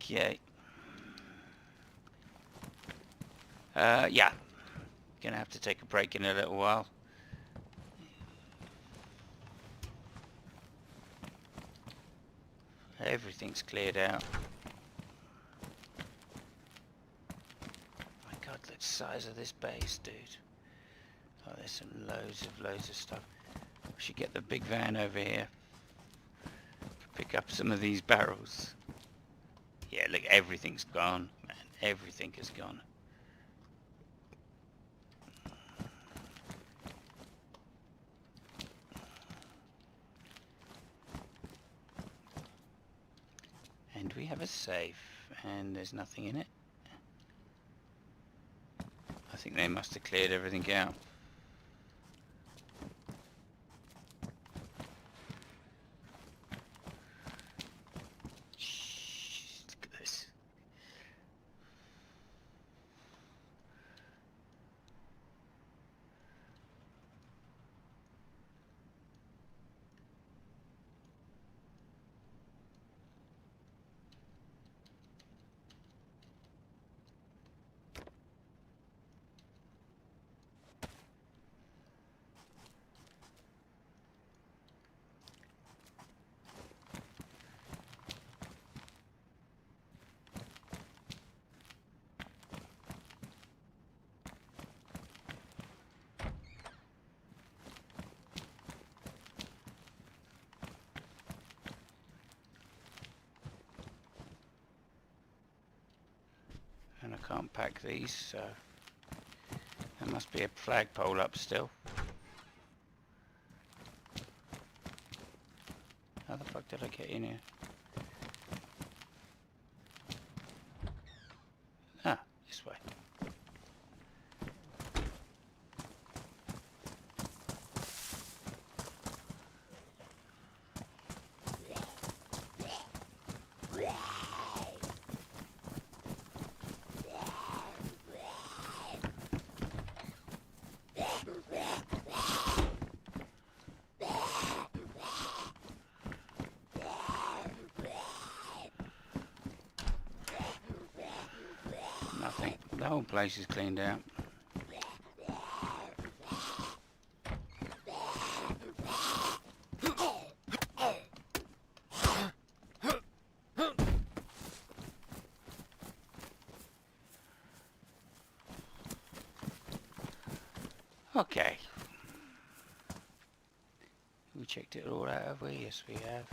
Okay. Yeah. Gonna have to take a break in a little while. Everything's cleared out. My God, the size of this base, dude. Oh, there's some loads of stuff. We should get the big van over here. Pick up some of these barrels. Yeah, look, everything's gone, man. Everything is gone. And we have a safe, and there's nothing in it. I think they must have cleared everything out. Shh, look at this. And I can't pack these, so there must be a flagpole up still. How the fuck did I get in here? Ah, this way. Nothing. The whole place is cleaned out. Okay. We checked it all out, have we? Yes, we have.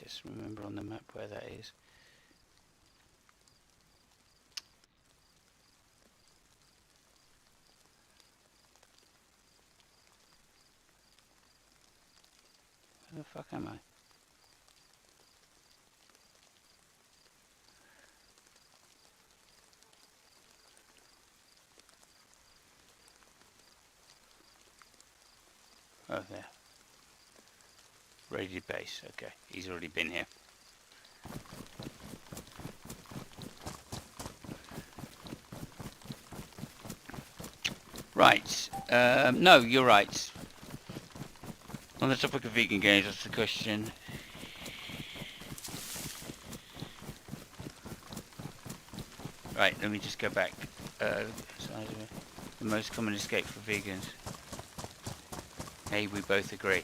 Just remember on the map where that is. Where the fuck am I? Oh, there. Raided base. Okay, he's already been here. Right. No, you're right. On the topic of vegan games, that's the question. Right, let me just go back. The most common escape for vegans. Hey, we both agree.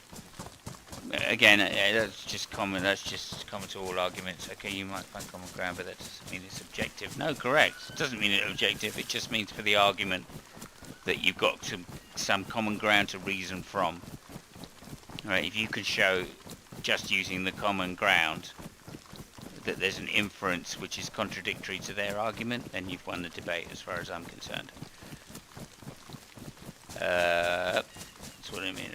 Again, that's just common. That's just common to all arguments. Okay, you might find common ground, but that doesn't mean it's objective. No, correct. It doesn't mean it's objective. It just means for the argument that you've got some common ground to reason from. Right? If you can show just using the common ground that there's an inference which is contradictory to their argument, then you've won the debate as far as I'm concerned. That's what I mean.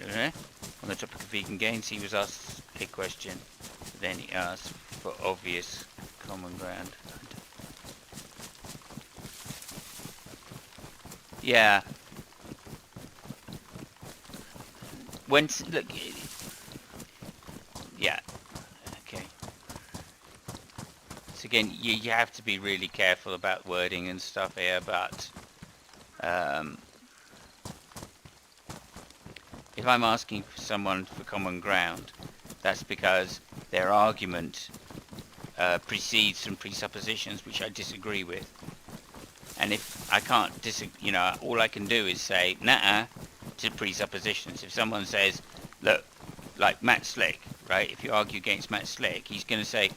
On the topic of vegan gains, he was asked a question, then he asked for obvious common ground. Yeah. Look, yeah, okay. So again, you have to be really careful about wording and stuff here, but if I'm asking for someone for common ground, that's because their argument precedes some presuppositions which I disagree with. And if I can't all I can do is say, nah, to presuppositions. If someone says, look, like Matt Slick, right? If you argue against Matt Slick, he's going to say,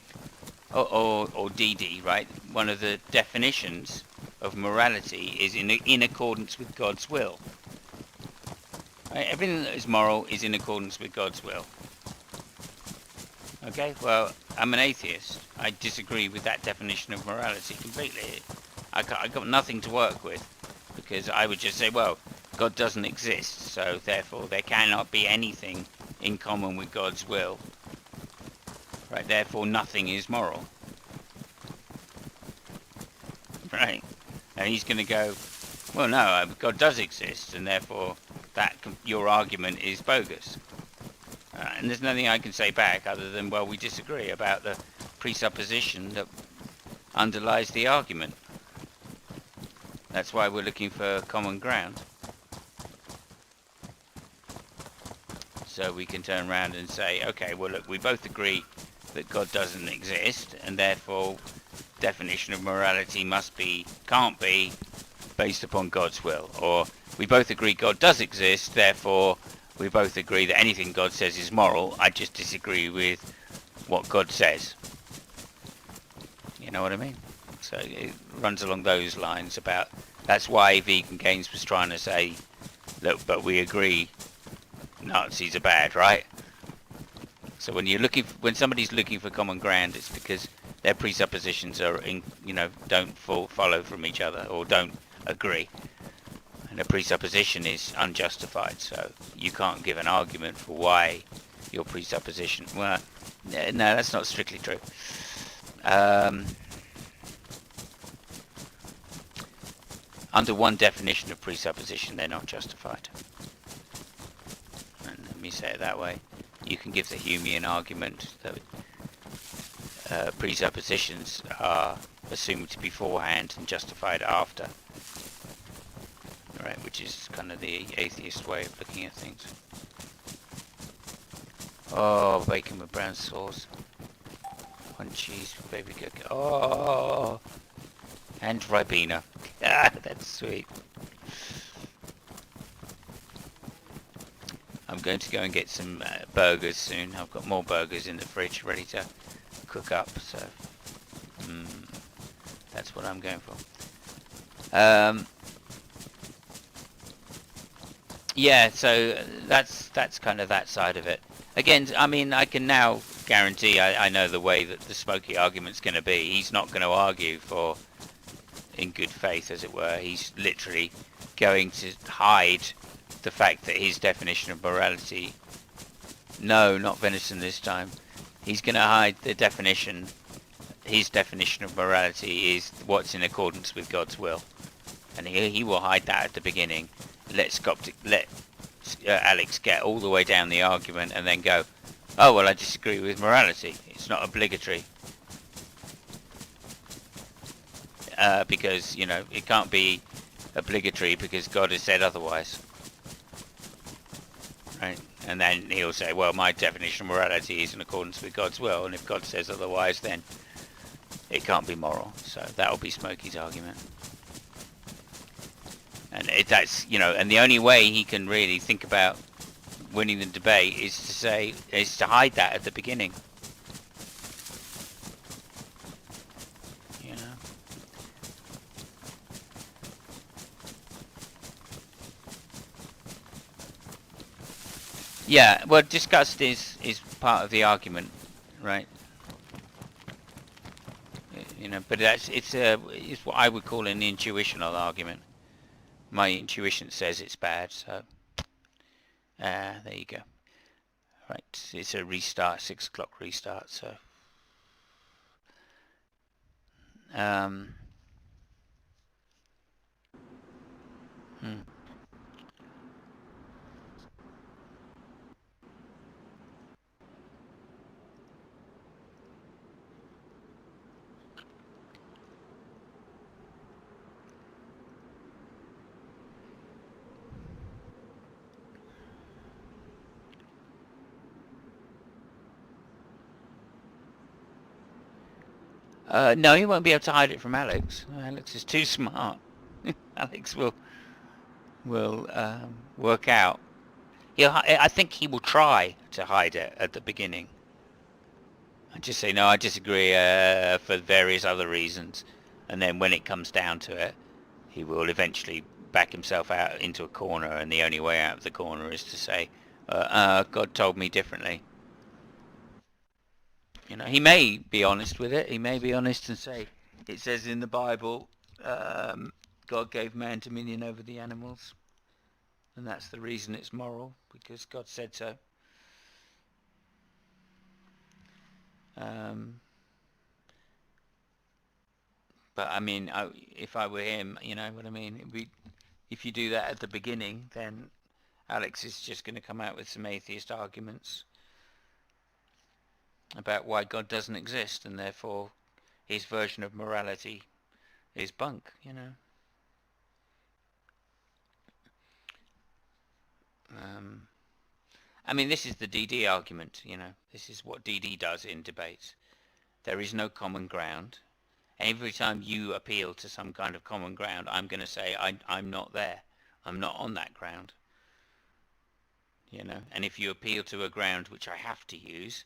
or DD, right? One of the definitions of morality is in accordance with God's will. Right? Everything that is moral is in accordance with God's will. Okay, well, I'm an atheist. I disagree with that definition of morality completely. I got nothing to work with, because I would just say, well, God doesn't exist, so therefore there cannot be anything in common with God's will. Right, therefore nothing is moral. Right, and he's going to go, well, no, God does exist, and therefore your argument is bogus. And there's nothing I can say back other than, well, we disagree about the presupposition that underlies the argument. That's why we're looking for common ground. So we can turn around and say, okay, well, look, we both agree that God doesn't exist, and therefore definition of morality can't be based upon God's will. Or we both agree God does exist, therefore we both agree that anything God says is moral. I just disagree with what God says. You know what I mean? So it runs along those lines about, that's why Vegan Games was trying to say, look, but we agree Nazis are bad, right? So when somebody's looking for common ground, it's because their presuppositions are don't follow from each other or don't agree. And a presupposition is unjustified, so you can't give an argument for why your presupposition... Well, no, that's not strictly true. Under one definition of presupposition, they're not justified. And let me say it that way. You can give the Humean argument that presuppositions are assumed to be beforehand and justified after. Right, which is kind of the atheist way of looking at things. Oh, bacon with brown sauce. One cheese with baby cookie. Oh, and Ribena. Ah, that's sweet. I'm going to go and get some burgers soon. I've got more burgers in the fridge ready to cook up, so that's what I'm going for. Yeah, so that's kind of that side of it. Again, I mean, I can now guarantee I know the way that the Smokey argument's going to be. He's not going to argue in good faith, as it were. He's literally going to hide the fact that his definition of morality... No, not venison this time. He's going to hide the definition. His definition of morality is what's in accordance with God's will. And he will hide that at the beginning. Let Alex get all the way down the argument and then go, oh, well, I disagree with morality. It's not obligatory. Because, it can't be obligatory because God has said otherwise. Right? And then he'll say, well, my definition of morality is in accordance with God's will, and if God says otherwise, then it can't be moral. So that'll be Smokey's argument. And and the only way he can really think about winning the debate is to hide that at the beginning. Yeah, well, disgust is part of the argument, right? you know. But it's what I would call an intuitional argument. My intuition says it's bad, so there you go. Right, it's a restart, 6 o'clock restart. So hmm. No, you won't be able to hide it from Alex. Alex is too smart. Alex will work out. I think he will try to hide it at the beginning. I just say no. I disagree for various other reasons, and then when it comes down to it, he will eventually back himself out into a corner, and the only way out of the corner is to say, "God told me differently." You know, he may be honest with it. He may be honest and say, "It says in the Bible, God gave man dominion over the animals, and that's the reason it's moral because God said so." But I mean, if I were him, you know what I mean. If you do that at the beginning, then Alex is just going to come out with some atheist arguments about why God doesn't exist, and therefore his version of morality is bunk. You know. I mean, this is the DD argument. You know, this is what DD does in debates. There is no common ground. Every time you appeal to some kind of common ground, I'm going to say I'm not there. I'm not on that ground. You know, and if you appeal to a ground which I have to use,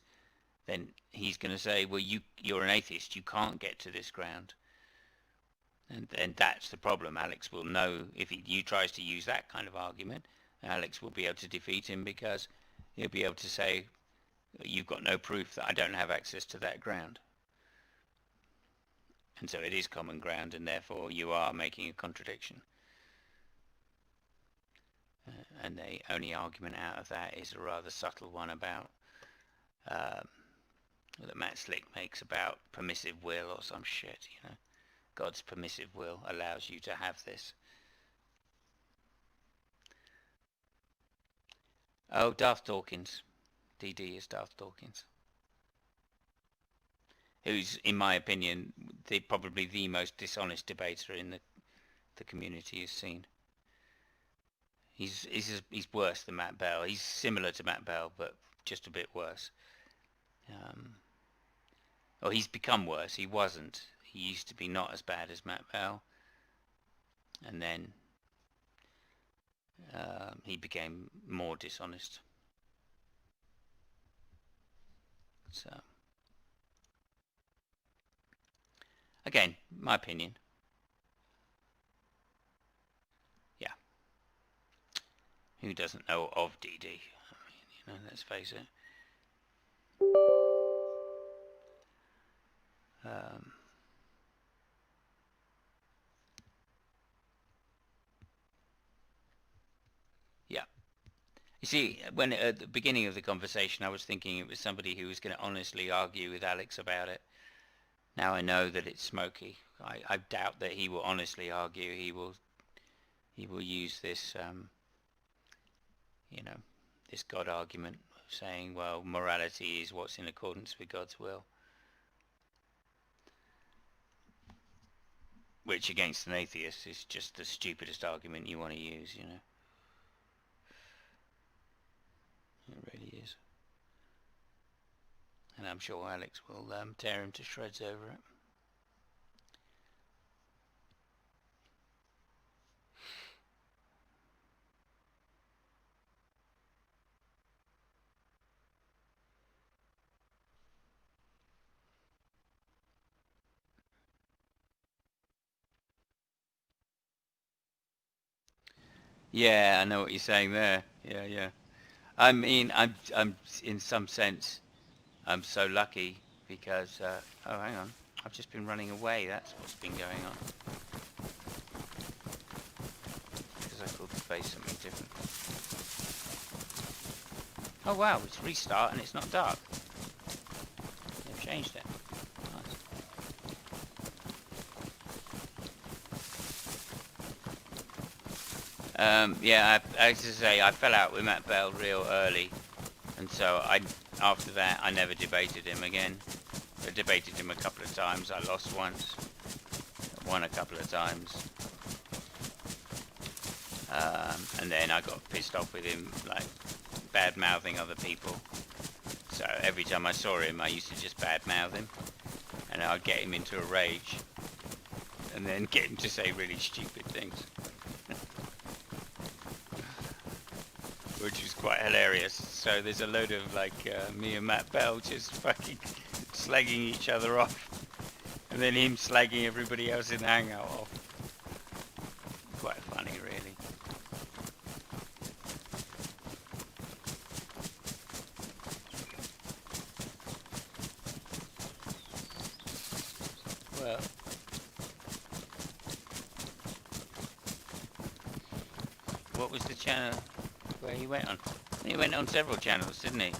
then he's going to say, well, you're an atheist. You can't get to this ground. And that's the problem. Alex will know if he tries to use that kind of argument, Alex will be able to defeat him because he'll be able to say, you've got no proof that I don't have access to that ground. And so it is common ground, and therefore you are making a contradiction. And the only argument out of that is a rather subtle one about that Matt Slick makes about permissive will or some shit, you know. God's permissive will allows you to have this. Oh, Darth Dawkins. DD is Darth Dawkins. Who's, in my opinion, probably the most dishonest debater in the community has seen. He's worse than Matt Bell. He's similar to Matt Bell, but just a bit worse. Or he's become worse. He wasn't. He used to be not as bad as Matt Bell, and then he became more dishonest. So, again, my opinion. Yeah. Who doesn't know of DD? I mean, you know, let's face it. Yeah. You see, when at the beginning of the conversation, I was thinking it was somebody who was going to honestly argue with Alex about it. Now I know that it's Smokey. I doubt that he will honestly argue. He will use this, you know, this God argument, saying, well, morality is what's in accordance with God's will. Which, against an atheist, is just the stupidest argument you want to use, you know. It really is. And I'm sure Alex will tear him to shreds over it. Yeah, I know what you're saying there. Yeah. I mean, I'm in some sense, I'm so lucky because, oh, hang on. I've just been running away, that's what's been going on. Because I called the base something different. Oh wow, it's restart and it's not dark. They've changed it. Nice. Yeah, as I say, I fell out with Matt Bell real early. And so after that, I never debated him again. I debated him a couple of times. I lost once, won a couple of times, and then I got pissed off with him, like bad mouthing other people. So every time I saw him, I used to just bad mouth him, and I'd get him into a rage, and then get him to say really stupid things. Which was quite hilarious. So there's a load of like me and Matt Bell just fucking slagging each other off, and then him slagging everybody else in the hangout off. Quite funny, really. Well, what was the channel where he went on? He went on several channels, didn't he?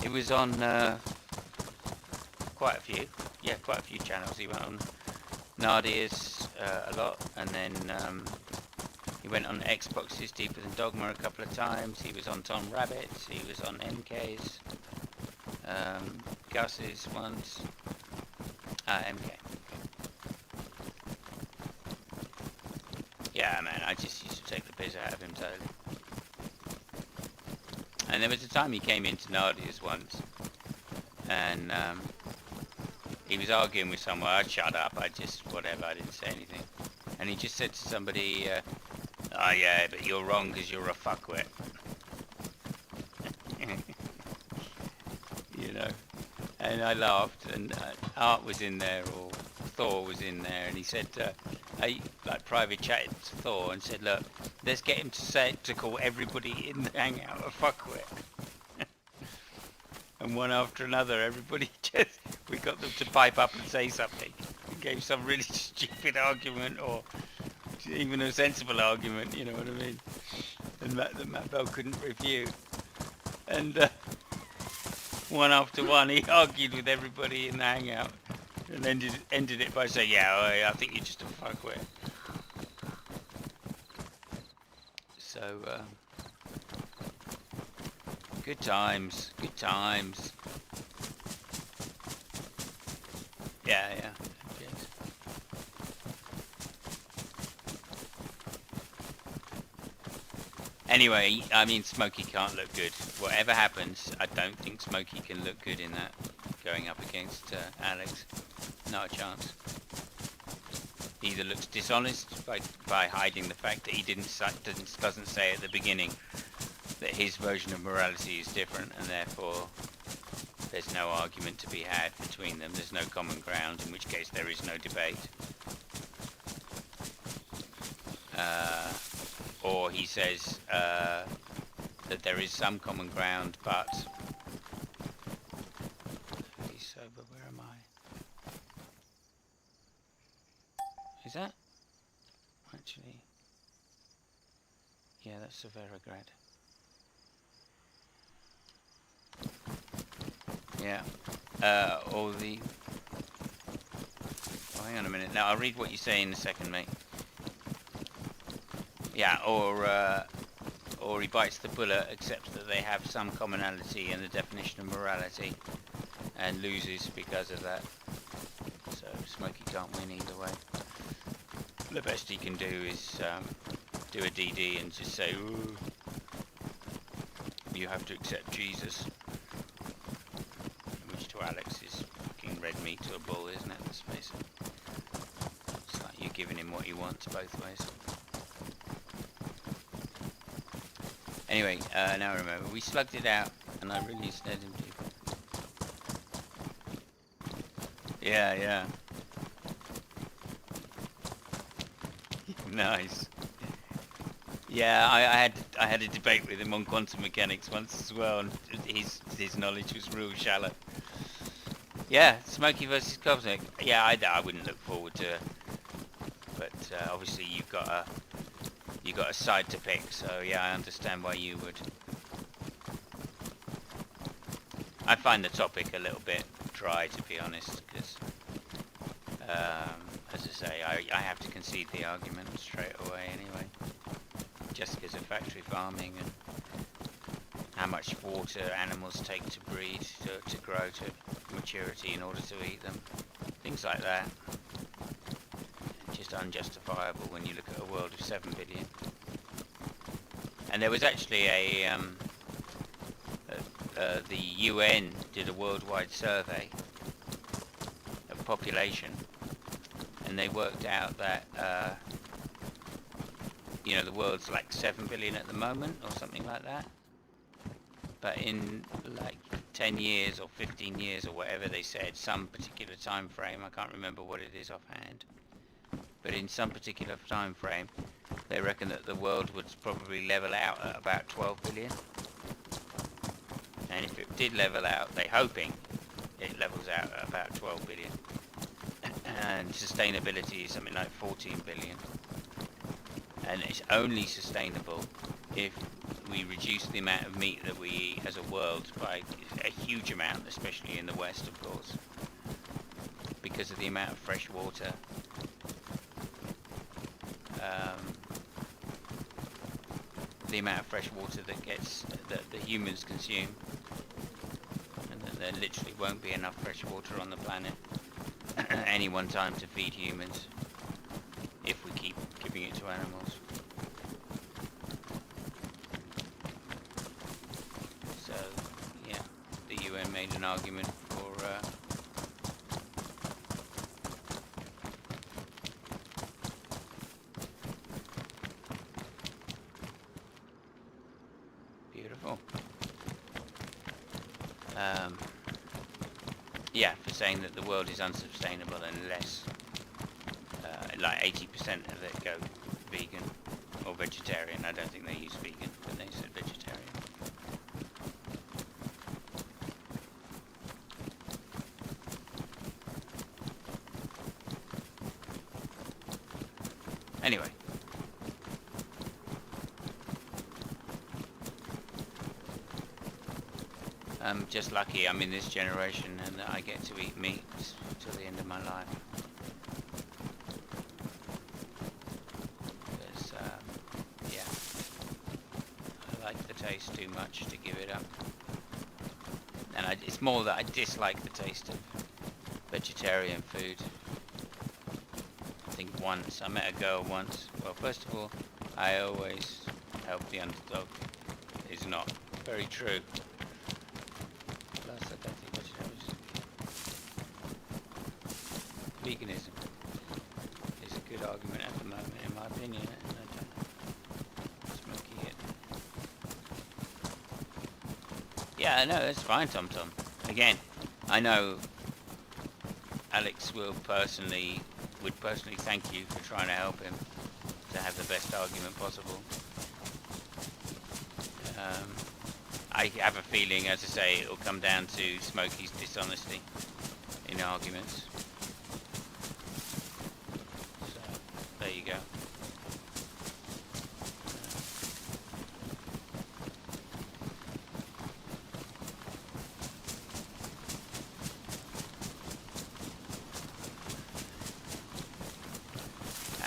He was on quite a few. Yeah, quite a few channels. He went on Nadia's a lot, and then he went on Xbox's Deeper Than Dogma a couple of times. He was on Tom Rabbit's. He was on MK's. Gus's once. MK. Yeah, man, I just used to take the piss out of him totally. And there was a time he came into Nadia's once, and he was arguing with someone. I'd shut up, I just, whatever, I didn't say anything. And he just said to somebody, oh yeah, but you're wrong because you're a fuckwit. You know, and I laughed, and Art was in there, or Thor was in there, and he said, I like private chatted to Thor and said, look, let's get him to call everybody in the hangout a fuckwit. And one after another, everybody just, we got them to pipe up and say something. We gave some really stupid argument, or even a sensible argument, you know what I mean? And that Matt Bell couldn't refute. And one after one, he argued with everybody in the hangout, and ended it by saying, yeah, I think you're just a fuckwit. So, good times, good times. Yeah, yeah. Yes. Anyway, I mean, Smokey can't look good. Whatever happens, I don't think Smokey can look good in that, going up against Alex. Not a chance. He either looks dishonest by hiding the fact that he doesn't say at the beginning that his version of morality is different, and therefore there's no argument to be had between them. There's no common ground, in which case there is no debate. Or he says that there is some common ground, but he's sober. Where am I? Is that actually? Yeah, that's Severagrad. Yeah. All the. Oh, hang on a minute. Now I'll read what you say in a second, mate. Yeah, or he bites the bullet, accepts that they have some commonality in the definition of morality, and loses because of that. So Smokey can't win either way. The best he can do is do a DD and just say, ooh, you have to accept Jesus. Which to Alex is fucking red meat to a bull, isn't it? Let's face it. It's like you're giving him what he wants both ways. Anyway, now I remember. We slugged it out, and I really snared him deep. Yeah, yeah. Nice. Yeah, I had a debate with him on quantum mechanics once as well, and his knowledge was real shallow. Yeah, Smokey versus Cosmic. Yeah, I wouldn't look forward to it, but obviously you've got a side to pick, so yeah, I understand why you would. I find the topic a little bit dry, to be honest, because as I say, I have to concede the argument straight away anyway, just because of factory farming and how much water animals take to breed, to grow to maturity in order to eat them. Things like that. Just unjustifiable when you look at a world of 7 billion. And there was actually the UN did a worldwide survey of population, and they worked out that you know, the world's like 7 billion at the moment or something like that, but in like 10 years or 15 years or whatever they said, some particular time frame, I can't remember what it is offhand, but in some particular time frame they reckon that the world would probably level out at about 12 billion. And if it did level out, they're hoping it levels out at about 12 billion. And sustainability is something like 14 billion. And it's only sustainable if we reduce the amount of meat that we eat as a world by a huge amount, especially in the West, of course, because of the amount of fresh water. The amount of fresh water that the humans consume, and that there literally won't be enough fresh water on the planet at any one time to feed humans if we keep giving it to animals. So yeah, the UN made an argument for beautiful. Yeah, for saying that the world is unsustainable unless like 80% of it go vegan or vegetarian. I don't think they use vegan, but they said vegetarian. Anyway. I'm just lucky I'm in this generation and that I get to eat meat till the end of my life. Because, yeah, I like the taste too much to give it up. And it's more that I dislike the taste of vegetarian food. I think once, I met a girl once. Well, first of all, I always help the underdog. It's not very true. Plus, I don't think vegetables. Veganism is a good argument at the moment, in my opinion, and I don't smoky it. Yeah, no, that's fine, Tom Tom. Again, I know Alex would personally thank you for trying to help him to have the best argument possible. I have a feeling, as I say, it will come down to Smokey's dishonesty in arguments. So, there you go.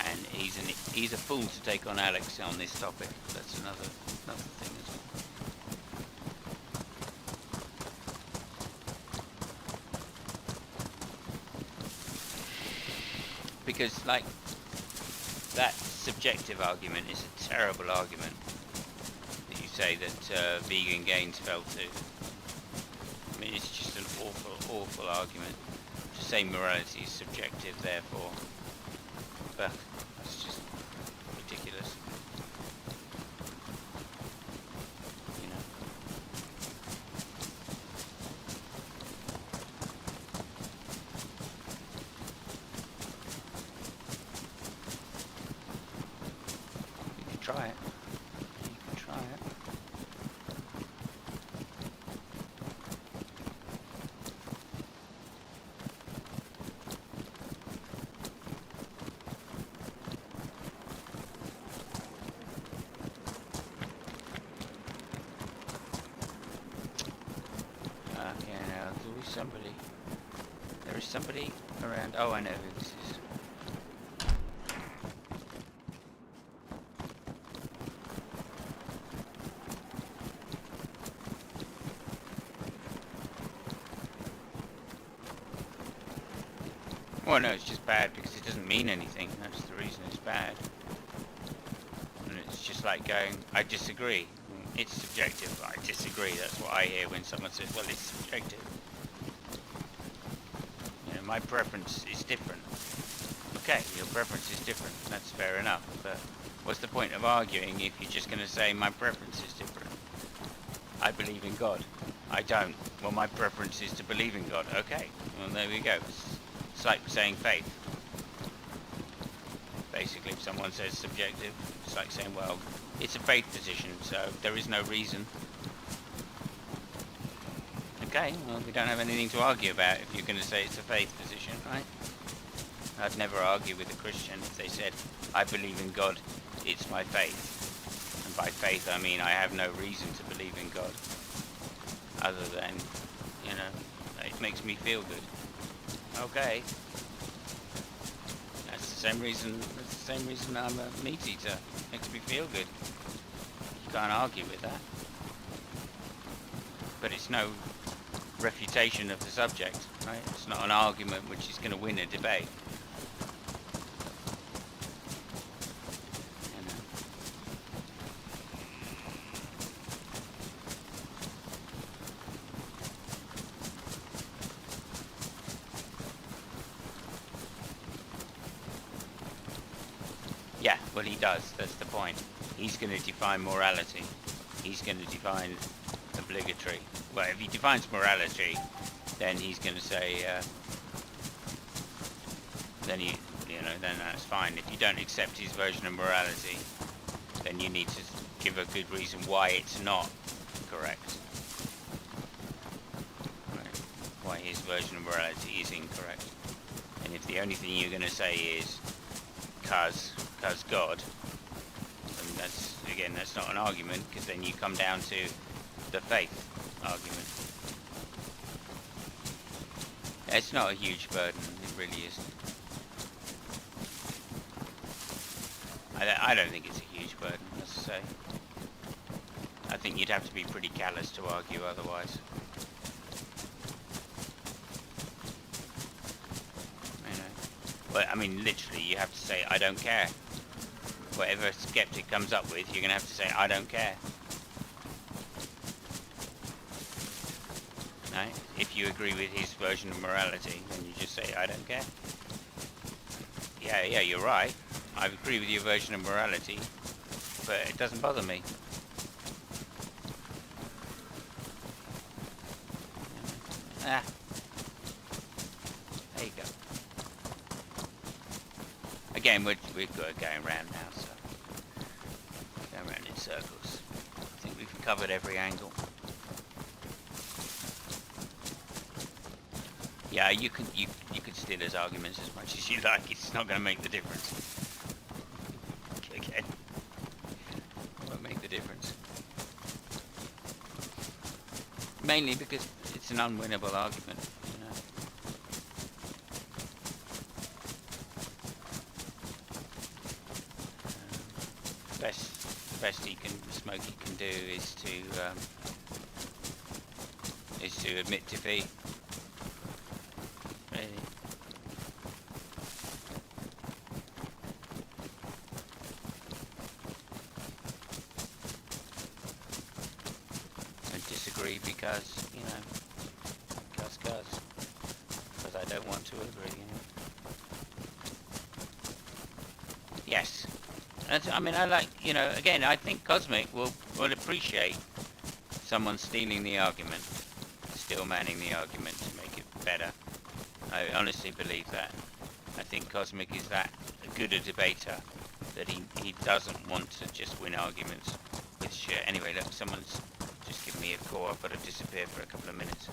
And he's a fool to take on Alex on this topic. That's another thing as well. Because, like, that subjective argument is a terrible argument. That you say that vegan gains fell to. I mean, it's just an awful argument. To say morality is subjective, therefore. But it's just ridiculous. You know. You can try it. You can try it. somebody. There is somebody around. Oh, I know who this is. Well, no, it's just bad because it doesn't mean anything. That's the reason it's bad. And it's just like going, I disagree. It's subjective. I disagree. That's what I hear when someone says, well, it's subjective. You know, my preference is different. Okay, your preference is different. That's fair enough. But what's the point of arguing if you're just going to say my preference is different? I believe in God. I don't. Well, my preference is to believe in God. Okay. Well, there we go. It's like saying faith. Basically, if someone says subjective, it's like saying, well, it's a faith position, so there is no reason. Okay, well, we don't have anything to argue about if you're going to say it's a faith position, right? I'd never argue with a Christian if they said, I believe in God, it's my faith. And by faith, I mean I have no reason to believe in God, other than, you know, it makes me feel good. Okay. That's the same reason I'm a meat eater. Makes me feel good. You can't argue with that. But it's no refutation of the subject, right? It's not an argument which is going to win a debate. You know. Yeah, well, he does. That's the point. He's going to define morality. He's going to define obligatory. Well, if he defines morality, then he's going to say, then then that's fine. If you don't accept his version of morality, then you need to give a good reason why it's not correct. Right. Why his version of morality is incorrect. And if the only thing you're going to say is, cause God, then that's not an argument, because then you come down to the faith argument. It's not a huge burden, it really isn't. I don't think it's a huge burden, let's say. I think you'd have to be pretty callous to argue otherwise. You know. Well, I mean, literally, you have to say, I don't care. Whatever skeptic comes up with, you're going to have to say, I don't care. Right? If you agree with his version of morality, then you just say, I don't care. Yeah, you're right. I agree with your version of morality, but it doesn't bother me. Ah. There you go. Again, we're going round now, so going round in circles. I think we've covered every angle. Yeah, you could steal his arguments as much as you like. It's not going to make the difference. Again, it won't make the difference. Mainly because it's an unwinnable argument, you know. Best Smokey can do is to admit defeat. Really. And disagree because, you know, because I don't want to agree, you know. Yes. I mean, I like, you know, again, I think Cosmic will appreciate someone stealing the argument, still manning the argument to make it better. I honestly believe that. I think Cosmic is that good a debater that he doesn't want to just win arguments with shit. Anyway, look, someone's just given me a call. I've got to disappear for a couple of minutes.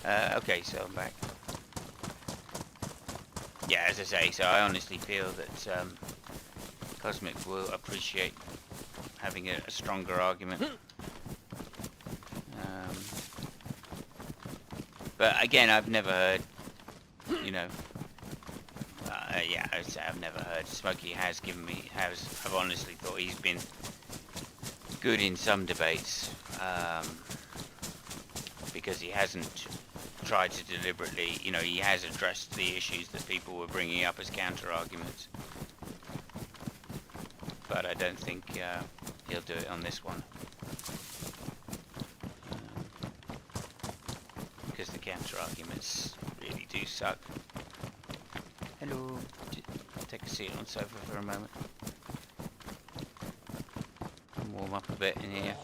Okay, so I'm back. Yeah, as I say, so I honestly feel that Cosmic will appreciate having a stronger argument. But again, I've never heard, you know, yeah, I've never heard. Smokey has given me, I've honestly thought he's been good in some debates, because he hasn't tried to deliberately, you know, he has addressed the issues that people were bringing up as counter-arguments. But I don't think he'll do it on this one. Because the counter-arguments really do suck. Hello. Take a seat on the sofa for a moment. Warm up a bit in here.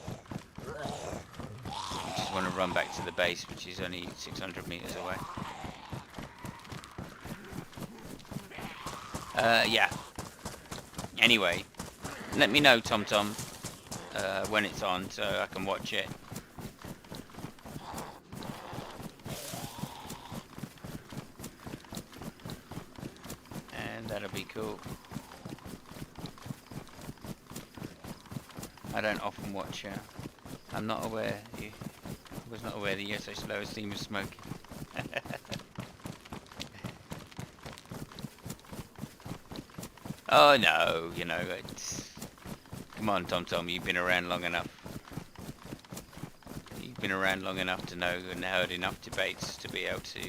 I just want to run back to the base, which is only 600 meters away. Yeah. Anyway, let me know, TomTom, when it's on, so I can watch it. And that'll be cool. I don't often watch. I'm not aware. I was not aware that you're so slow as steam of smoke. Oh no, you know, it's... Come on, TomTom, you've been around long enough. You've been around long enough to know and heard enough debates to be able to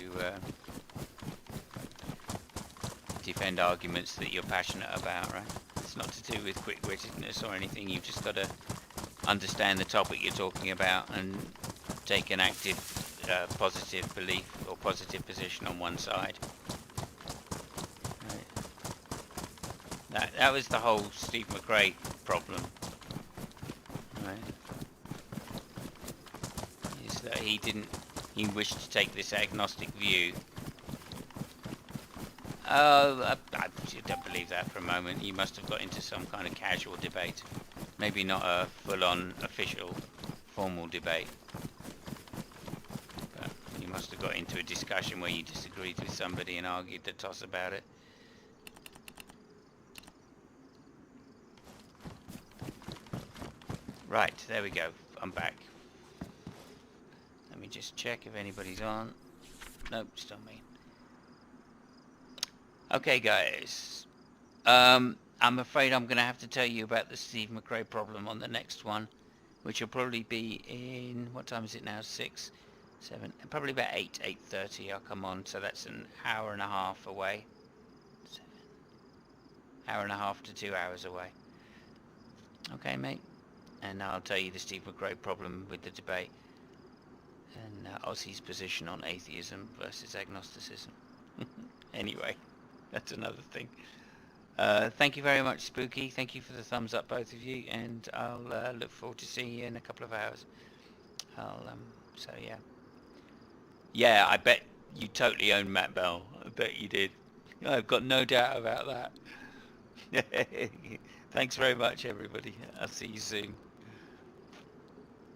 defend arguments that you're passionate about, right? It's not to do with quick-wittedness or anything. You've just got to understand the topic you're talking about and take an active, positive belief or positive position on one side. Right. That was the whole Steve McRae problem, right? Is that he wished to take this agnostic view. I don't believe that for a moment. He must have got into some kind of casual debate. Maybe not a full-on official, formal debate. But you must have got into a discussion where you disagreed with somebody and argued the toss about it. Right, there we go. I'm back. Let me just check if anybody's on. Nope, still me. Okay, guys. I'm afraid I'm going to have to tell you about the Steve McRae problem on the next one, which will probably be in... What time is it now? 6, 7... Probably about 8:30 I'll come on, so that's an hour and a half away. 7. Hour and a half to 2 hours away. Okay, mate? And I'll tell you the Steve McRae problem with the debate and Aussie's position on atheism versus agnosticism. Anyway, that's another thing. Thank you very much, Spooky. Thank you for the thumbs up, both of you, and I'll look forward to seeing you in a couple of hours. So yeah. Yeah, I bet you totally own Matt Bell. I bet you did. I've got no doubt about that. Thanks very much, everybody. I'll see you soon.